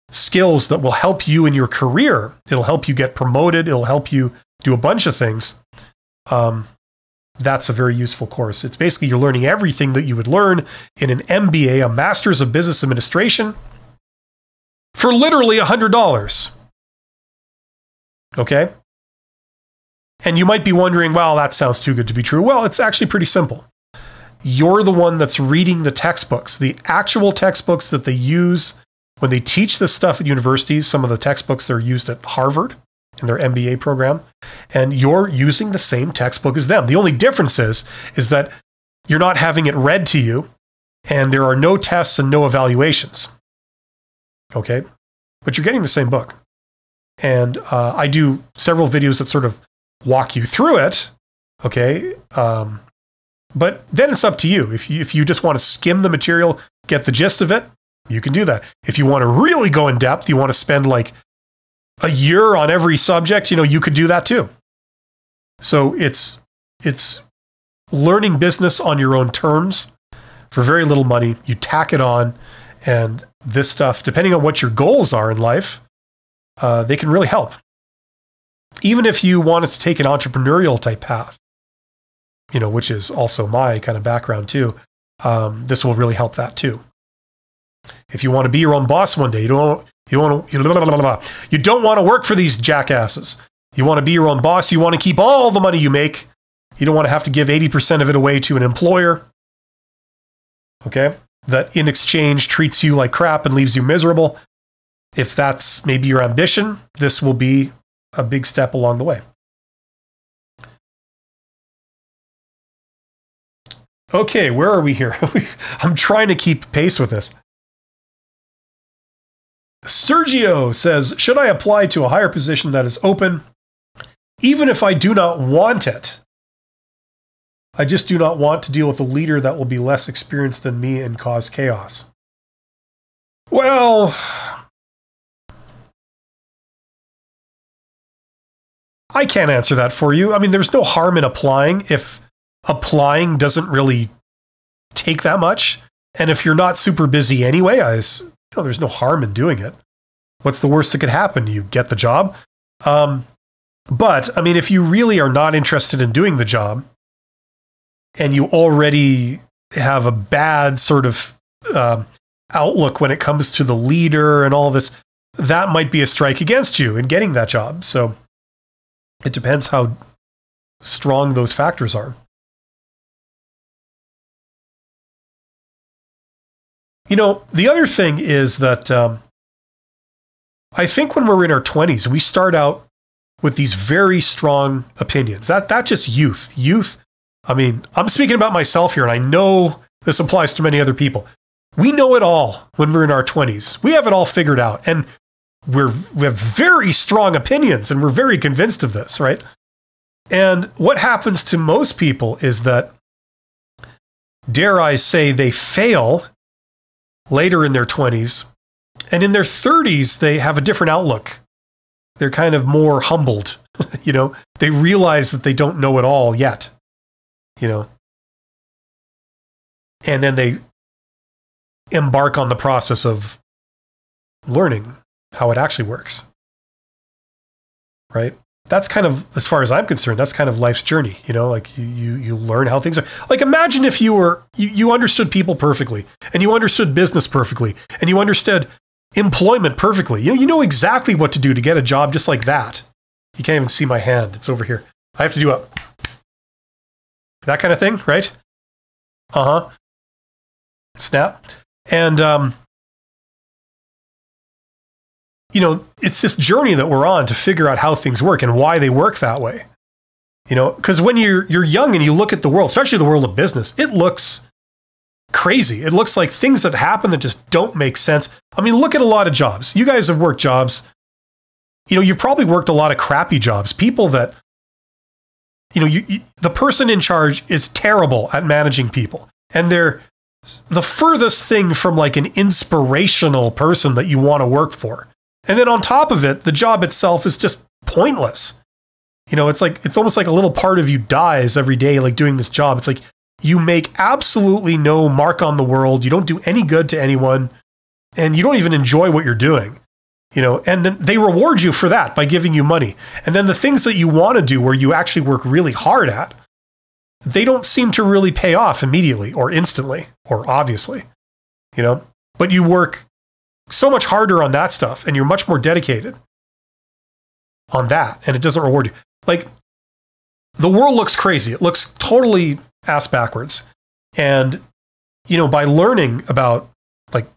skills that will help you in your career, it'll help you get promoted, it'll help you do a bunch of things, that's a very useful course. It's basically you're learning everything that you would learn in an MBA, a Master's of Business Administration, for literally $100. Okay? And you might be wondering, well, that sounds too good to be true. Well, it's actually pretty simple. You're the one that's reading the textbooks, the actual textbooks that they use when they teach this stuff at universities. Some of the textbooks are used at Harvard in their MBA program, and you're using the same textbook as them. The only difference is that you're not having it read to you, and there are no tests and no evaluations. Okay? But you're getting the same book. And I do several videos that sort of walk you through it. Okay? But then it's up to you. If you just want to skim the material, get the gist of it, you can do that. If you want to really go in depth, you want to spend a year on every subject, you could do that too. So it's learning business on your own terms for very little money. You tack it on, and this stuff, depending on what your goals are in life, they can really help. Even if you wanted to take an entrepreneurial type path, which is also my kind of background too, this will really help that too. If you want to be your own boss one day, you don't want to work for these jackasses. You want to be your own boss. You want to keep all the money you make. You don't want to have to give 80% of it away to an employer, okay, that in exchange treats you like crap and leaves you miserable. If that's maybe your ambition, this will be a big step along the way. Okay, where are we here? I'm trying to keep pace with this. Sergio says, should I apply to a higher position that is open, even if I do not want it? I just do not want to deal with a leader that will be less experienced than me and cause chaos. Well, I can't answer that for you. I mean, there's no harm in applying if applying doesn't really take that much. And if you're not super busy anyway, there's no harm in doing it. What's the worst that could happen? You get the job. But, I mean, if you really are not interested in doing the job and you already have a bad sort of outlook when it comes to the leader and all this, that might be a strike against you in getting that job. So it depends how strong those factors are. You know, the other thing is that I think when we're in our 20s, we start out with these very strong opinions. That's just youth. Youth, I mean, I'm speaking about myself here, and I know this applies to many other people. We know it all when we're in our 20s. We have it all figured out, and we have very strong opinions, and we're very convinced of this, right? And what happens to most people is that, dare I say, they fail later in their 20s, and in their 30s, they have a different outlook. They're kind of more humbled, you know? They realize that they don't know it all yet, you know? And then they embark on the process of learning how it actually works, right? That's kind of, as far as I'm concerned, that's kind of life's journey, you know? Like you learn how things are. Like imagine if you understood people perfectly, and you understood business perfectly, and you understood employment perfectly. You know exactly what to do to get a job just like that. You can't even see my hand. It's over here. I have to do that kind of thing, right? Snap. And, you know, it's this journey that we're on to figure out how things work and why they work that way. You know, because when you're young and you look at the world, especially the world of business, it looks crazy. It looks like things that happen that just don't make sense. I mean, look at a lot of jobs. You guys have worked jobs. You know, you've probably worked a lot of crappy jobs. People that, you know, the person in charge is terrible at managing people. And they're the furthest thing from like an inspirational person that you want to work for. And then on top of it, the job itself is just pointless. You know, it's almost like a little part of you dies every day, like doing this job. It's like you make absolutely no mark on the world. You don't do any good to anyone, and you don't even enjoy what you're doing. You know, and then they reward you for that by giving you money. And then the things that you want to do where you actually work really hard at, they don't seem to really pay off immediately or instantly or obviously, you know, but you work so much harder on that stuff and you're much more dedicated on that, and it doesn't reward you. Like, the world looks crazy. It looks totally ass backwards. And, you know, by learning about, like,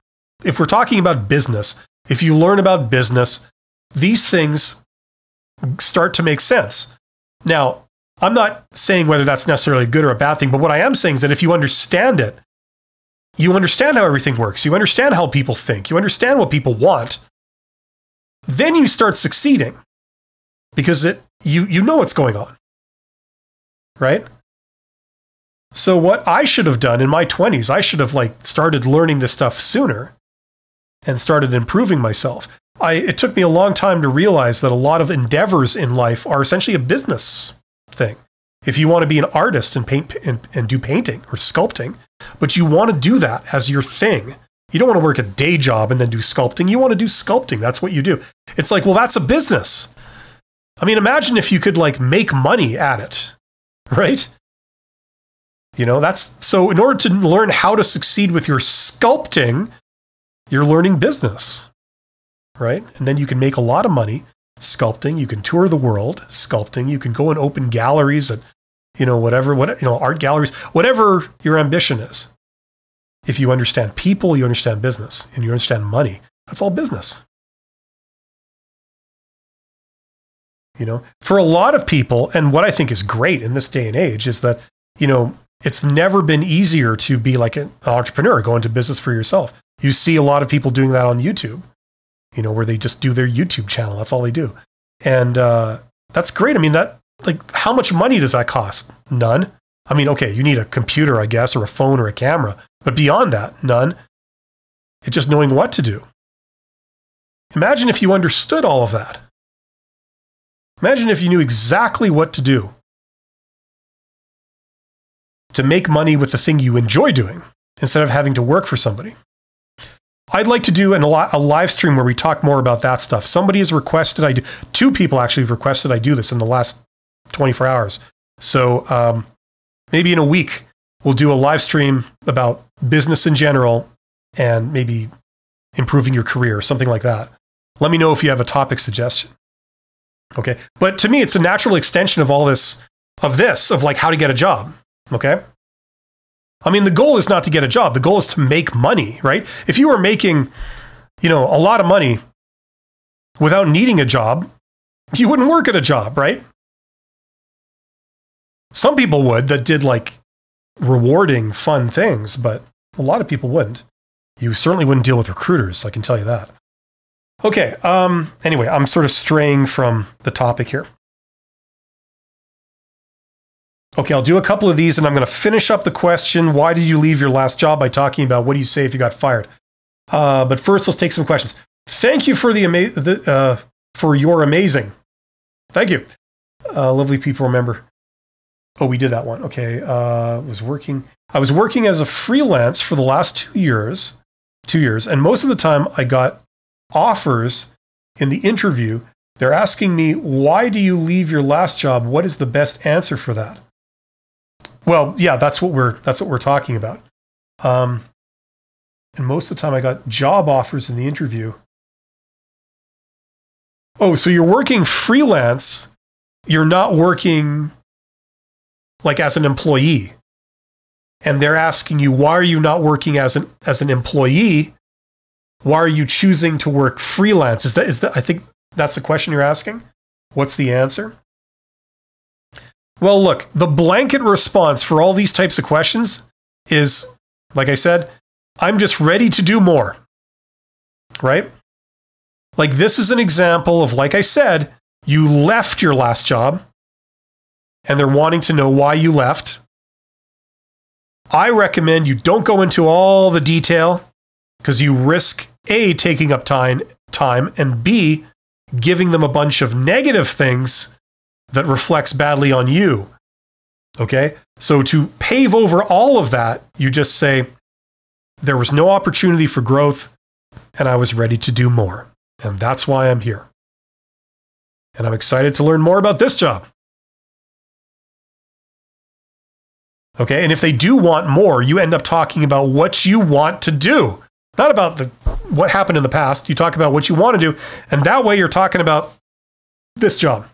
if we're talking about business, if you learn about business, these things start to make sense. Now, I'm not saying whether that's necessarily a good or a bad thing, but what I am saying is that if you understand it, you understand how everything works, you understand how people think, you understand what people want, then you start succeeding because you know what's going on, right? So what I should have done in my 20s, I should have like started learning this stuff sooner and started improving myself. It took me a long time to realize that a lot of endeavors in life are essentially a business thing. If you want to be an artist and paint and do painting or sculpting, but you want to do that as your thing, you don't want to work a day job and then do sculpting. You want to do sculpting. That's what you do. It's like, well, that's a business. I mean, imagine if you could like make money at it, right? You know, so in order to learn how to succeed with your sculpting, you're learning business, right? And then you can make a lot of money sculpting. You can tour the world sculpting. You can go and open galleries at, you know, art galleries, whatever your ambition is. If you understand people, you understand business, and you understand money. That's all business. You know, for a lot of people, and what I think is great in this day and age is that, you know, it's never been easier to be like an entrepreneur, go into business for yourself. You see a lot of people doing that on YouTube. you know, where they just do their YouTube channel. That's all they do. And that's great. I mean, how much money does that cost? None. I mean, okay, you need a computer, I guess, or a phone or a camera. But beyond that, none. It's just knowing what to do. Imagine if you understood all of that. Imagine if you knew exactly what to do to make money with the thing you enjoy doing instead of having to work for somebody. I'd like to do a live stream where we talk more about that stuff. Somebody has requested I do. 2 people actually have requested I do this in the last 24 hours. So maybe in a week, we'll do a live stream about business in general and maybe improving your career or something like that. Let me know if you have a topic suggestion. Okay. But to me, it's a natural extension of all this, of like how to get a job. Okay. I mean, the goal is not to get a job. The goal is to make money, right? If you were making, you know, a lot of money without needing a job, you wouldn't work at a job, right? Some people would that did like rewarding, fun things, but a lot of people wouldn't. You certainly wouldn't deal with recruiters, I can tell you that. Okay, anyway, I'm sort of straying from the topic here. Okay, I'll do a couple of these and I'm going to finish up the question, why did you leave your last job, by talking about what do you say if you got fired. But first, let's take some questions. Thank you for for your amazing. Thank you. Lovely people remember. Oh, we did that one. Okay, I was working as a freelance for the last 2 years, and most of the time I got offers in the interview. They're asking me, why do you leave your last job? What is the best answer for that? Well, yeah, that's what we're talking about. And most of the time I got job offers in the interview. Oh, so you're working freelance. You're not working like as an employee. And they're asking you, why are you not working as an employee? Why are you choosing to work freelance? Is that I think that's the question you're asking. What's the answer? Well, look, the blanket response for all these types of questions is, like I said, I'm just ready to do more, right? Like this is an example of, like I said, you left your last job and they're wanting to know why you left. I recommend you don't go into all the detail because you risk A, taking up time, and B, giving them a bunch of negative things that reflects badly on you. Okay? So to pave over all of that, you just say, there was no opportunity for growth and I was ready to do more. And that's why I'm here. And I'm excited to learn more about this job. Okay? And if they do want more, you end up talking about what you want to do. Not about what happened in the past. You talk about what you want to do. And that way you're talking about this job.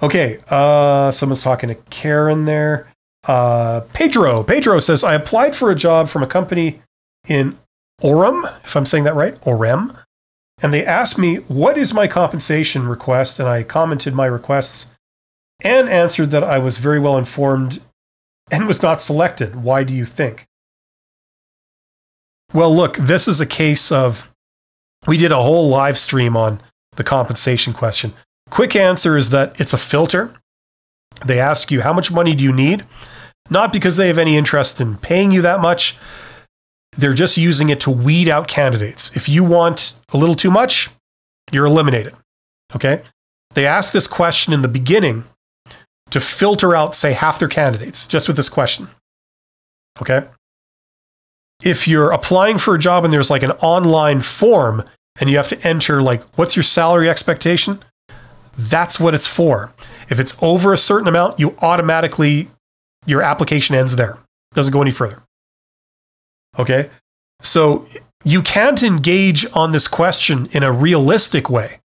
Okay, someone's talking to Karen there. Pedro says, I applied for a job from a company in Orem, if I'm saying that right, Orem. And they asked me, what is my compensation request? And I commented my requests and answered that I was very well informed and was not selected. Why do you think? Well, look, this is a case of, we did a whole live stream on the compensation question. Quick answer is that it's a filter. They ask you, how much money do you need? Not because they have any interest in paying you that much. They're just using it to weed out candidates. If you want a little too much, you're eliminated. Okay? They ask this question in the beginning to filter out, say, half their candidates, just with this question. Okay? If you're applying for a job and there's like an online form and you have to enter like, what's your salary expectation? That's what it's for. If it's over a certain amount, you automatically, your application ends there. Doesn't go any further. Okay? So you can't engage on this question in a realistic way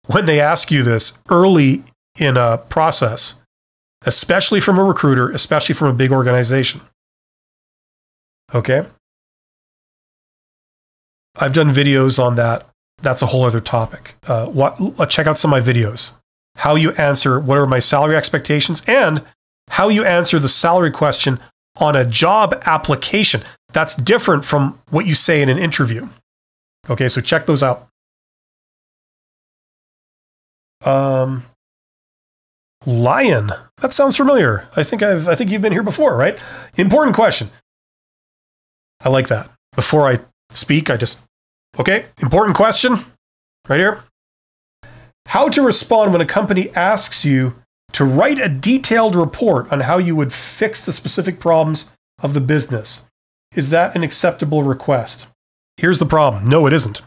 when they ask you this early in a process, especially from a recruiter, especially from a big organization. Okay? I've done videos on that. That's a whole other topic. Check out some of my videos. How you answer, what are my salary expectations, and how you answer the salary question on a job application. That's different from what you say in an interview. Okay, so check those out. Lion. That sounds familiar. I think you've been here before, right? Important question. I like that. Before I speak, okay, important question. Right here. How to respond when a company asks you to write a detailed report on how you would fix the specific problems of the business. Is that an acceptable request? Here's the problem. No, it isn't.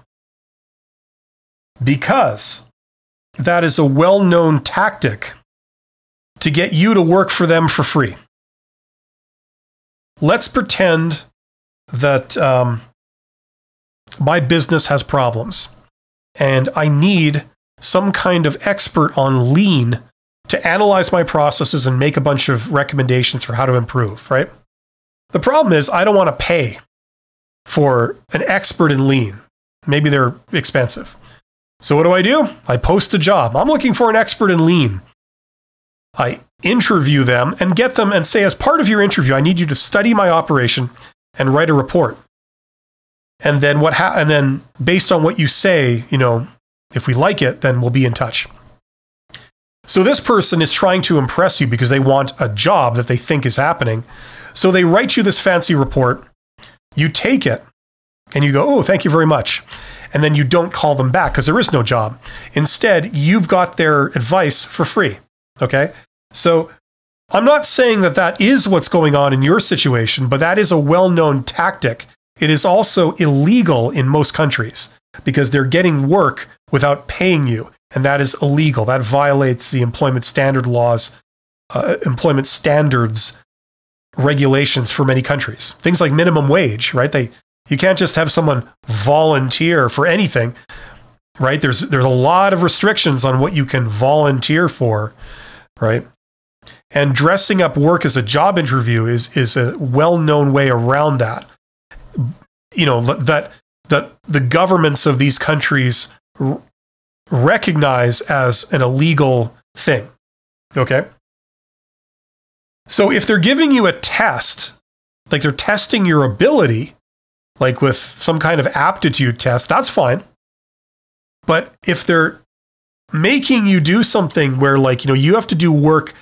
Because that is a well-known tactic to get you to work for them for free. Let's pretend that my business has problems and I need some kind of expert on lean to analyze my processes and make a bunch of recommendations for how to improve, right? The problem is I don't want to pay for an expert in lean. Maybe they're expensive. So what do? I post a job. I'm looking for an expert in lean. I interview them and get them and say, as part of your interview, I need you to study my operation and write a report. And then and then based on what you say, if we like it, then we'll be in touch. So this person is trying to impress you because they want a job that they think is happening. So they write you this fancy report. You take it and you go, oh, thank you very much. And then you don't call them back because there is no job. Instead, you've got their advice for free. Okay? So I'm not saying that is what's going on in your situation, but that is a well-known tactic. It is also illegal in most countries because they're getting work without paying you. And that is illegal. That violates the employment standard laws, employment standards regulations for many countries. Things like minimum wage, right? You can't just have someone volunteer for anything, right? There's a lot of restrictions on what you can volunteer for, right? And dressing up work as a job interview is a well-known way around that. That the governments of these countries recognize as an illegal thing. Okay? So if they're giving you a test, like they're testing your ability, like with some kind of aptitude test, that's fine. But if they're making you do something where you have to do work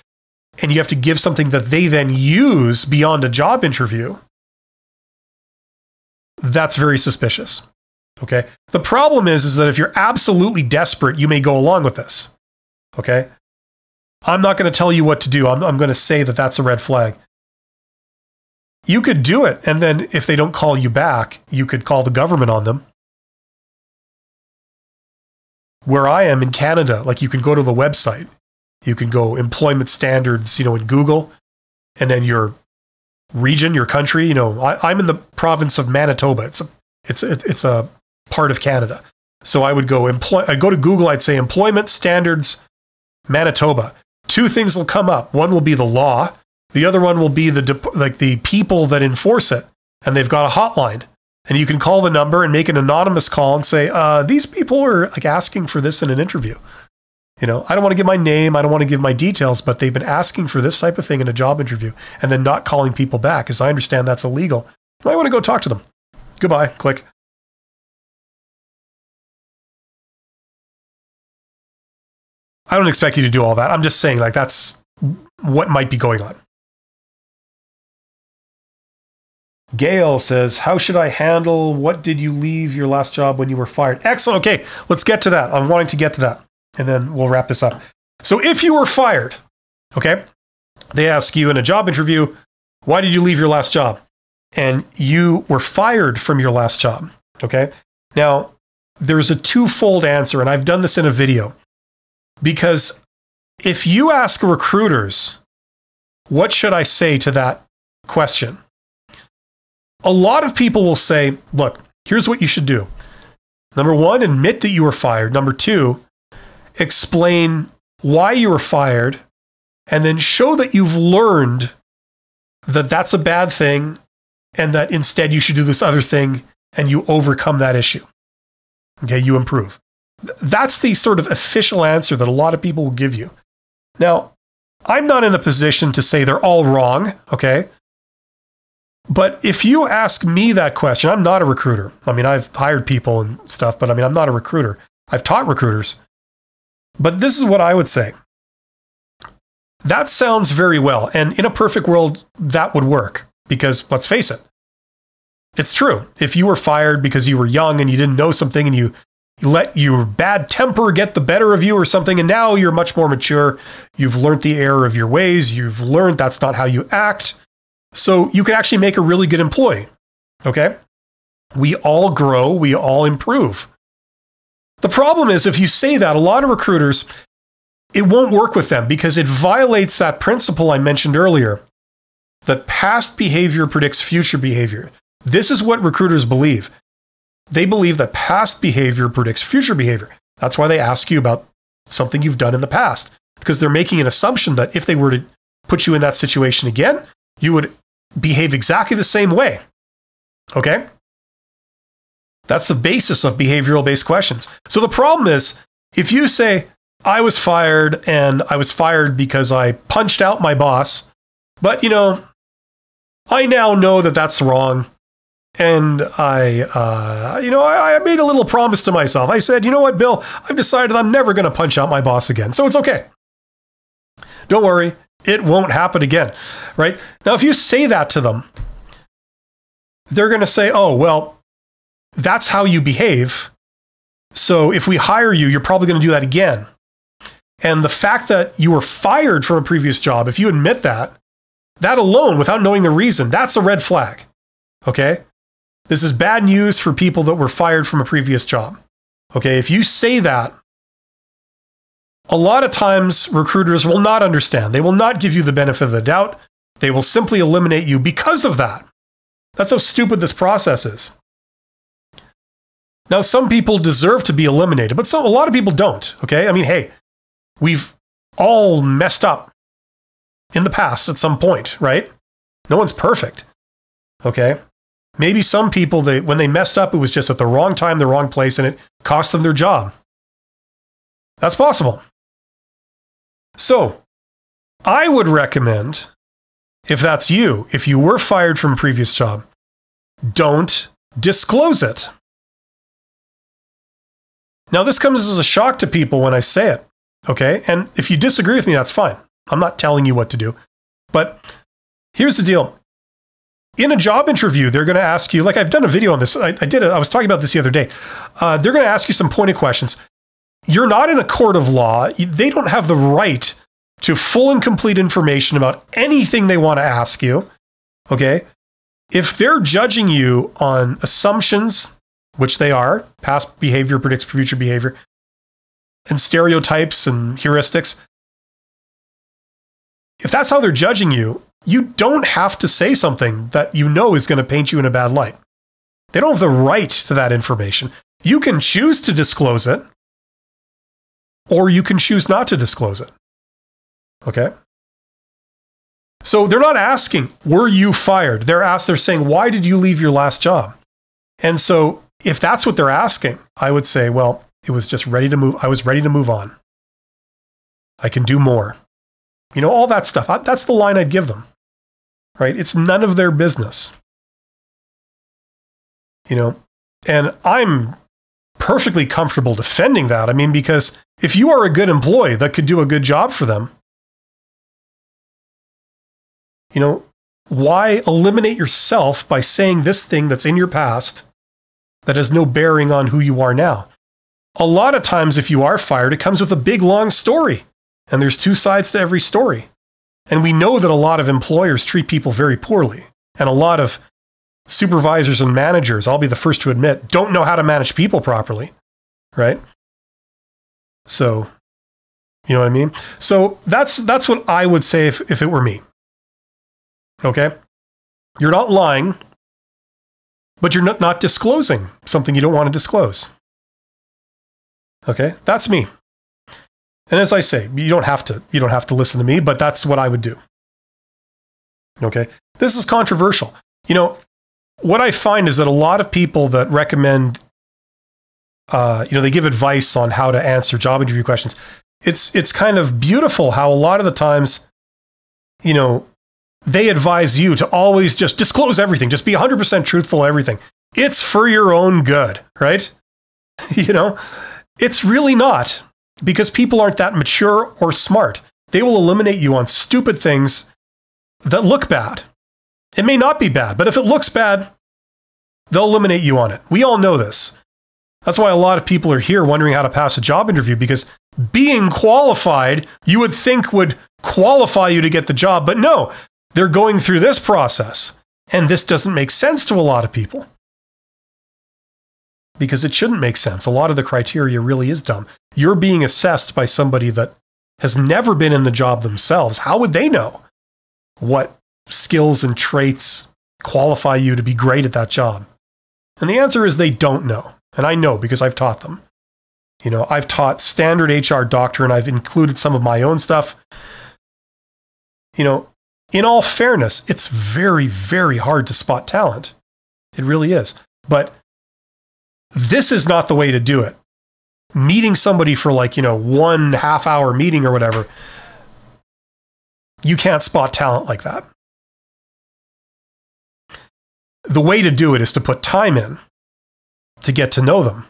and you have to give something that they then use beyond a job interview, that's very suspicious. Okay? The problem is that if you're absolutely desperate, you may go along with this. Okay? I'm not going to tell you what to do. I'm going to say that that's a red flag. You could do it, and then if they don't call you back, you could call the government on them. Where I am in Canada, you can go to the website. You can go employment standards, in Google, and then your region, your country. I'm in the province of Manitoba. It's a part of Canada. So I would go I'd go to Google. I'd say employment standards, Manitoba. Two things will come up. One will be the law. The other one will be the people that enforce it, and they've got a hotline. And you can call the number and make an anonymous call and say, these people are asking for this in an interview. I don't want to give my name, I don't want to give my details, but they've been asking for this type of thing in a job interview and then not calling people back, as I understand that's illegal. I want to go talk to them. Goodbye. Click. I don't expect you to do all that. I'm just saying that's what might be going on. Gail says, how should I handle, what did you leave your last job when you were fired? Excellent. Okay, let's get to that. I'm wanting to get to that. And then we'll wrap this up. So if you were fired, okay, they ask you in a job interview, why did you leave your last job? And you were fired from your last job, okay? Now, there's a twofold answer, and I've done this in a video. Because if you ask recruiters, what should I say to that question? A lot of people will say, look, here's what you should do. Number one, admit that you were fired. Number two, explain why you were fired, and then show that you've learned that that's a bad thing and that instead you should do this other thing and you overcome that issue. Okay, you improve. That's the sort of official answer that a lot of people will give you. Now, I'm not in a position to say they're all wrong, okay? But if you ask me that question, I'm not a recruiter. I mean, I've hired people and stuff, but I mean, I'm not a recruiter. I've taught recruiters. But this is what I would say. That sounds very well. And in a perfect world, that would work. Because let's face it, it's true. If you were fired because you were young and you didn't know something and you let your bad temper get the better of you or something, and now you're much more mature, you've learned the error of your ways, you've learned that's not how you act, so you can actually make a really good employee. Okay? We all grow, we all improve. The problem is, if you say that, a lot of recruiters, it won't work with them because it violates that principle I mentioned earlier, that past behavior predicts future behavior. This is what recruiters believe. They believe that past behavior predicts future behavior. That's why they ask you about something you've done in the past, because they're making an assumption that if they were to put you in that situation again, you would behave exactly the same way. Okay? That's the basis of behavioral-based questions. So the problem is, if you say, I was fired and I was fired because I punched out my boss, but I now know that that's wrong. And I made a little promise to myself. I said, you know what, Bill, I've decided I'm never going to punch out my boss again. So it's okay. Don't worry. It won't happen again. Right? Now, if you say that to them, they're going to say, oh, well, that's how you behave. So if we hire you, you're probably going to do that again. And the fact that you were fired from a previous job, if you admit that alone, without knowing the reason, that's a red flag. Okay? This is bad news for people that were fired from a previous job. Okay? If you say that, a lot of times recruiters will not understand. They will not give you the benefit of the doubt. They will simply eliminate you because of that. That's how stupid this process is. Now, some people deserve to be eliminated, but a lot of people don't. Okay? I mean, hey, we've all messed up in the past at some point, right? No one's perfect. Okay? Maybe some people, when they messed up, it was just at the wrong time, the wrong place, and it cost them their job. That's possible. So, I would recommend, if that's you, if you were fired from a previous job, don't disclose it. Now, this comes as a shock to people when I say it, okay? And if you disagree with me, that's fine. I'm not telling you what to do. But here's the deal. In a job interview, they're going to ask you, like I've done a video on this. I was talking about this the other day. They're going to ask you some pointed questions. You're not in a court of law. They don't have the right to full and complete information about anything they want to ask you, okay? If they're judging you on assumptions, which they are, past behavior predicts future behavior, and stereotypes and heuristics, if that's how they're judging you, you don't have to say something that you know is going to paint you in a bad light. They don't have the right to that information. You can choose to disclose it, or you can choose not to disclose it. Okay? So they're not asking, were you fired? They're saying, why did you leave your last job? And so if that's what they're asking, I would say, well, it was just ready to move. I was ready to move on. I can do more. All that stuff. That's the line I'd give them. Right? It's none of their business. And I'm perfectly comfortable defending that. I mean, because if you are a good employee that could do a good job for them, why eliminate yourself by saying this thing that's in your past that has no bearing on who you are now? A lot of times, if you are fired, it comes with a big, long story. And there's two sides to every story. And we know that a lot of employers treat people very poorly. And a lot of supervisors and managers, I'll be the first to admit, don't know how to manage people properly. Right? So, you know what I mean? So that's what I would say if it were me. Okay? You're not lying, but you're not disclosing something you don't want to disclose. Okay? That's me. And as I say, you don't have to listen to me, but that's what I would do. Okay? This is controversial. What I find is that a lot of people that recommend, they give advice on how to answer job interview questions. It's kind of beautiful how a lot of the times, they advise you to always just disclose everything, just be 100% truthful, everything. It's for your own good, right? You know, it's really not, because people aren't that mature or smart. They will eliminate you on stupid things that look bad. It may not be bad, but if it looks bad, they'll eliminate you on it. We all know this. That's why a lot of people are here wondering how to pass a job interview, because being qualified, you would think would qualify you to get the job. But no, they're going through this process. And this doesn't make sense to a lot of people, because it shouldn't make sense. A lot of the criteria really is dumb. You're being assessed by somebody that has never been in the job themselves. How would they know what skills and traits qualify you to be great at that job? And the answer is they don't know. And I know, because I've taught them. You know, I've taught standard HR doctrine. I've included some of my own stuff. You know, in all fairness, it's very, very hard to spot talent. It really is. But this is not the way to do it. Meeting somebody for 1 half-hour meeting or whatever, you can't spot talent like that. The way to do it is to put time in to get to know them.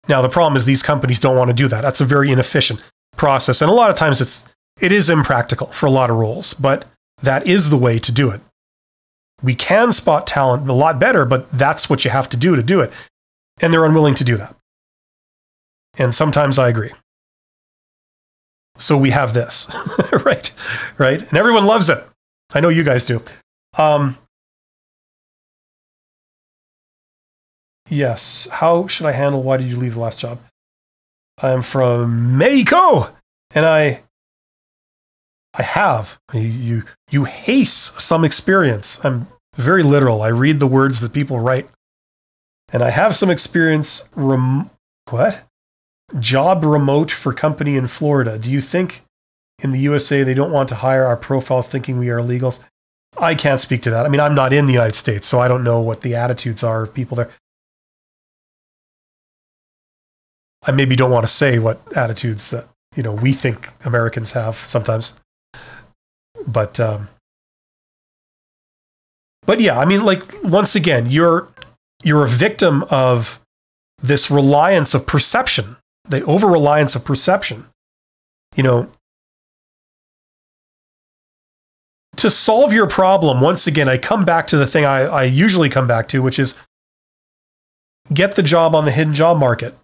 Now, the problem is these companies don't want to do that. That's a very inefficient process. And a lot of times it is impractical for a lot of roles, but that is the way to do it. We can spot talent a lot better, but that's what you have to do it. And they're unwilling to do that. And sometimes I agree. So we have this, right? And everyone loves it. I know you guys do. Yes. How should I handle, why did you leave the last job? I'm from Mexico, and I have. You haste some experience. I'm very literal. I read the words that people write. And I have some experience. Job remote for company in Florida. Do you think in the USA they don't want to hire our profiles thinking we are illegals? I can't speak to that. I mean, I'm not in the United States, so I don't know what the attitudes are of people there. I maybe don't want to say what attitudes that, we think Americans have sometimes. But yeah, I mean, once again, you're a victim of this reliance of perception, the over-reliance of perception. To solve your problem, once again, I come back to the thing I usually come back to, which is get the job on the hidden job market.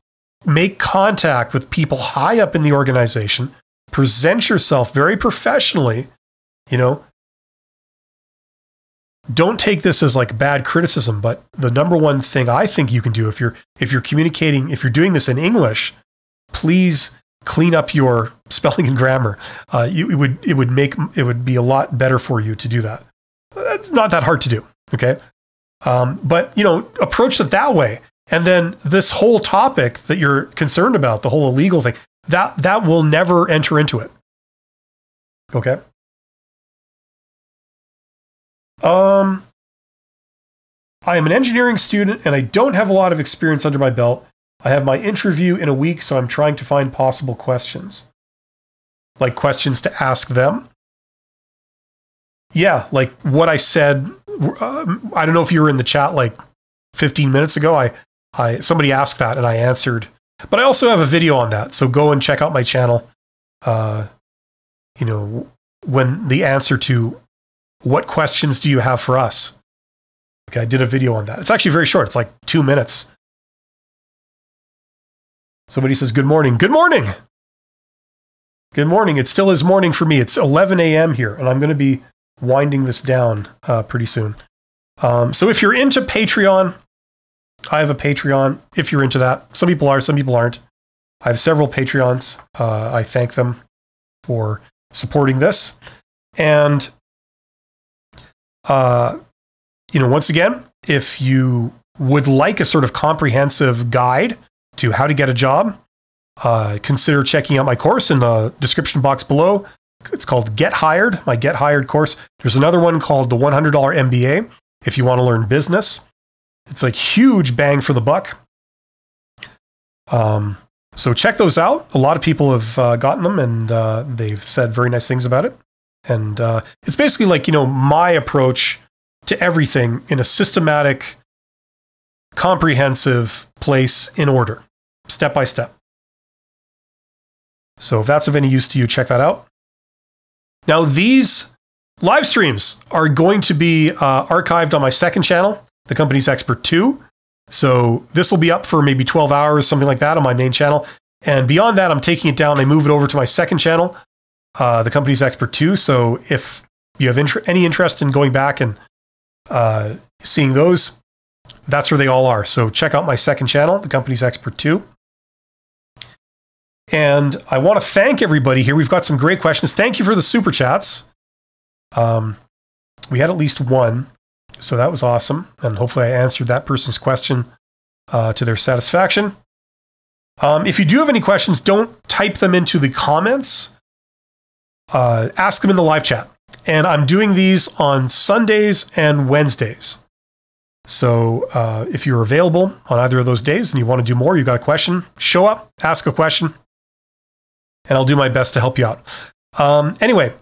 Make contact with people high up in the organization. Present yourself very professionally. Don't take this as bad criticism, but the number one thing I think you can do if you're communicating, if you're doing this in English, please clean up your spelling and grammar. It would be a lot better for you to do that. It's not that hard to do, okay? But approach it that way, and then this whole topic that you're concerned about, the whole illegal thing, that will never enter into it. Okay. I am an engineering student and I don't have a lot of experience under my belt. I have my interview in a week, so I'm trying to find possible questions. Like questions to ask them. Yeah, like what I said. I don't know if you were in the chat 15 minutes ago. Somebody asked that and I answered. But I also have a video on that, so go and check out my channel. When the answer to what questions do you have for us? Okay, I did a video on that. It's actually very short. It's 2 minutes. Somebody says, good morning. Good morning. Good morning. It still is morning for me. It's 11 a.m. here, and I'm going to be winding this down pretty soon. So if you're into Patreon, I have a Patreon. If you're into that, some people are, some people aren't. I have several Patreons. I thank them for supporting this. And once again, if you would like a sort of comprehensive guide to how to get a job, consider checking out my course in the description box below. It's called Get Hired, my Get Hired course. There's another one called the $100 MBA if you want to learn business. It's huge bang for the buck. So check those out. A lot of people have gotten them, and they've said very nice things about it. And it's basically like, my approach to everything in a systematic, comprehensive place in order, step by step. So if that's of any use to you, check that out. Now, these live streams are going to be archived on my second channel, The Company's Expert 2. So this will be up for maybe 12 hours, something like that on my main channel. And beyond that, I'm taking it down. I move it over to my second channel, The Company's Expert 2. So if you have any interest in going back and seeing those, that's where they all are. So check out my second channel, The Company's Expert 2. And I want to thank everybody here. We've got some great questions. Thank you for the super chats. We had at least one, so that was awesome. And hopefully I answered that person's question to their satisfaction. If you do have any questions, don't type them into the comments. Ask them in the live chat. And I'm doing these on Sundays and Wednesdays. So if you're available on either of those days and you want to do more, you've got a question, show up, ask a question, and I'll do my best to help you out. Anyway,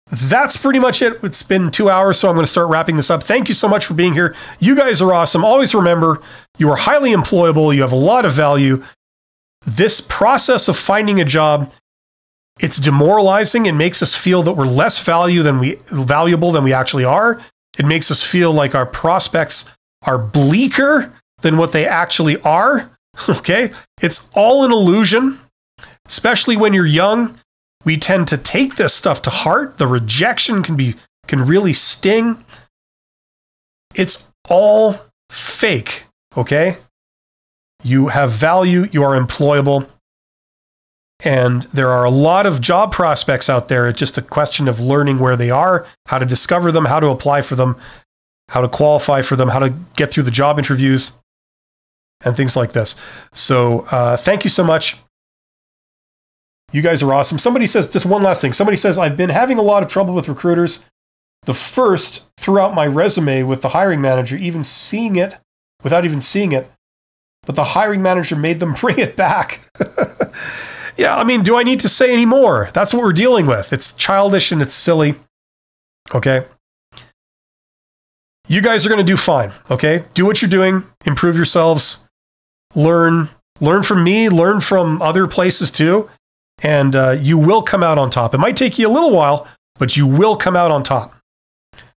that's pretty much it. It's been 2 hours, so I'm going to start wrapping this up. Thank you so much for being here. You guys are awesome. Always remember, you are highly employable. You have a lot of value. This process of finding a job, it's demoralizing. It makes us feel that we're less valuable than we actually are. It makes us feel like our prospects are bleaker than what they actually are. Okay? It's all an illusion. Especially when you're young, we tend to take this stuff to heart. The rejection can really sting. It's all fake, okay? You have value, you are employable, and there are a lot of job prospects out there. It's just a question of learning where they are, how to discover them, how to apply for them, how to qualify for them, how to get through the job interviews, and things like this. So thank you so much. You guys are awesome. Somebody says, just one last thing. Somebody says, I've been having a lot of trouble with recruiters. The first threw out my resume with the hiring manager, without even seeing it. But the hiring manager made them bring it back. Yeah, I mean, do I need to say any more? That's what we're dealing with. It's childish and it's silly. Okay? You guys are going to do fine. Okay? Do what you're doing. Improve yourselves. Learn from me. Learn from other places too. And you will come out on top. It might take you a little while, but you will come out on top.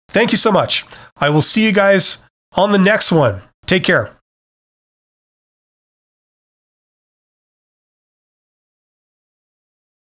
Thank you so much. I will see you guys on the next one. Take care.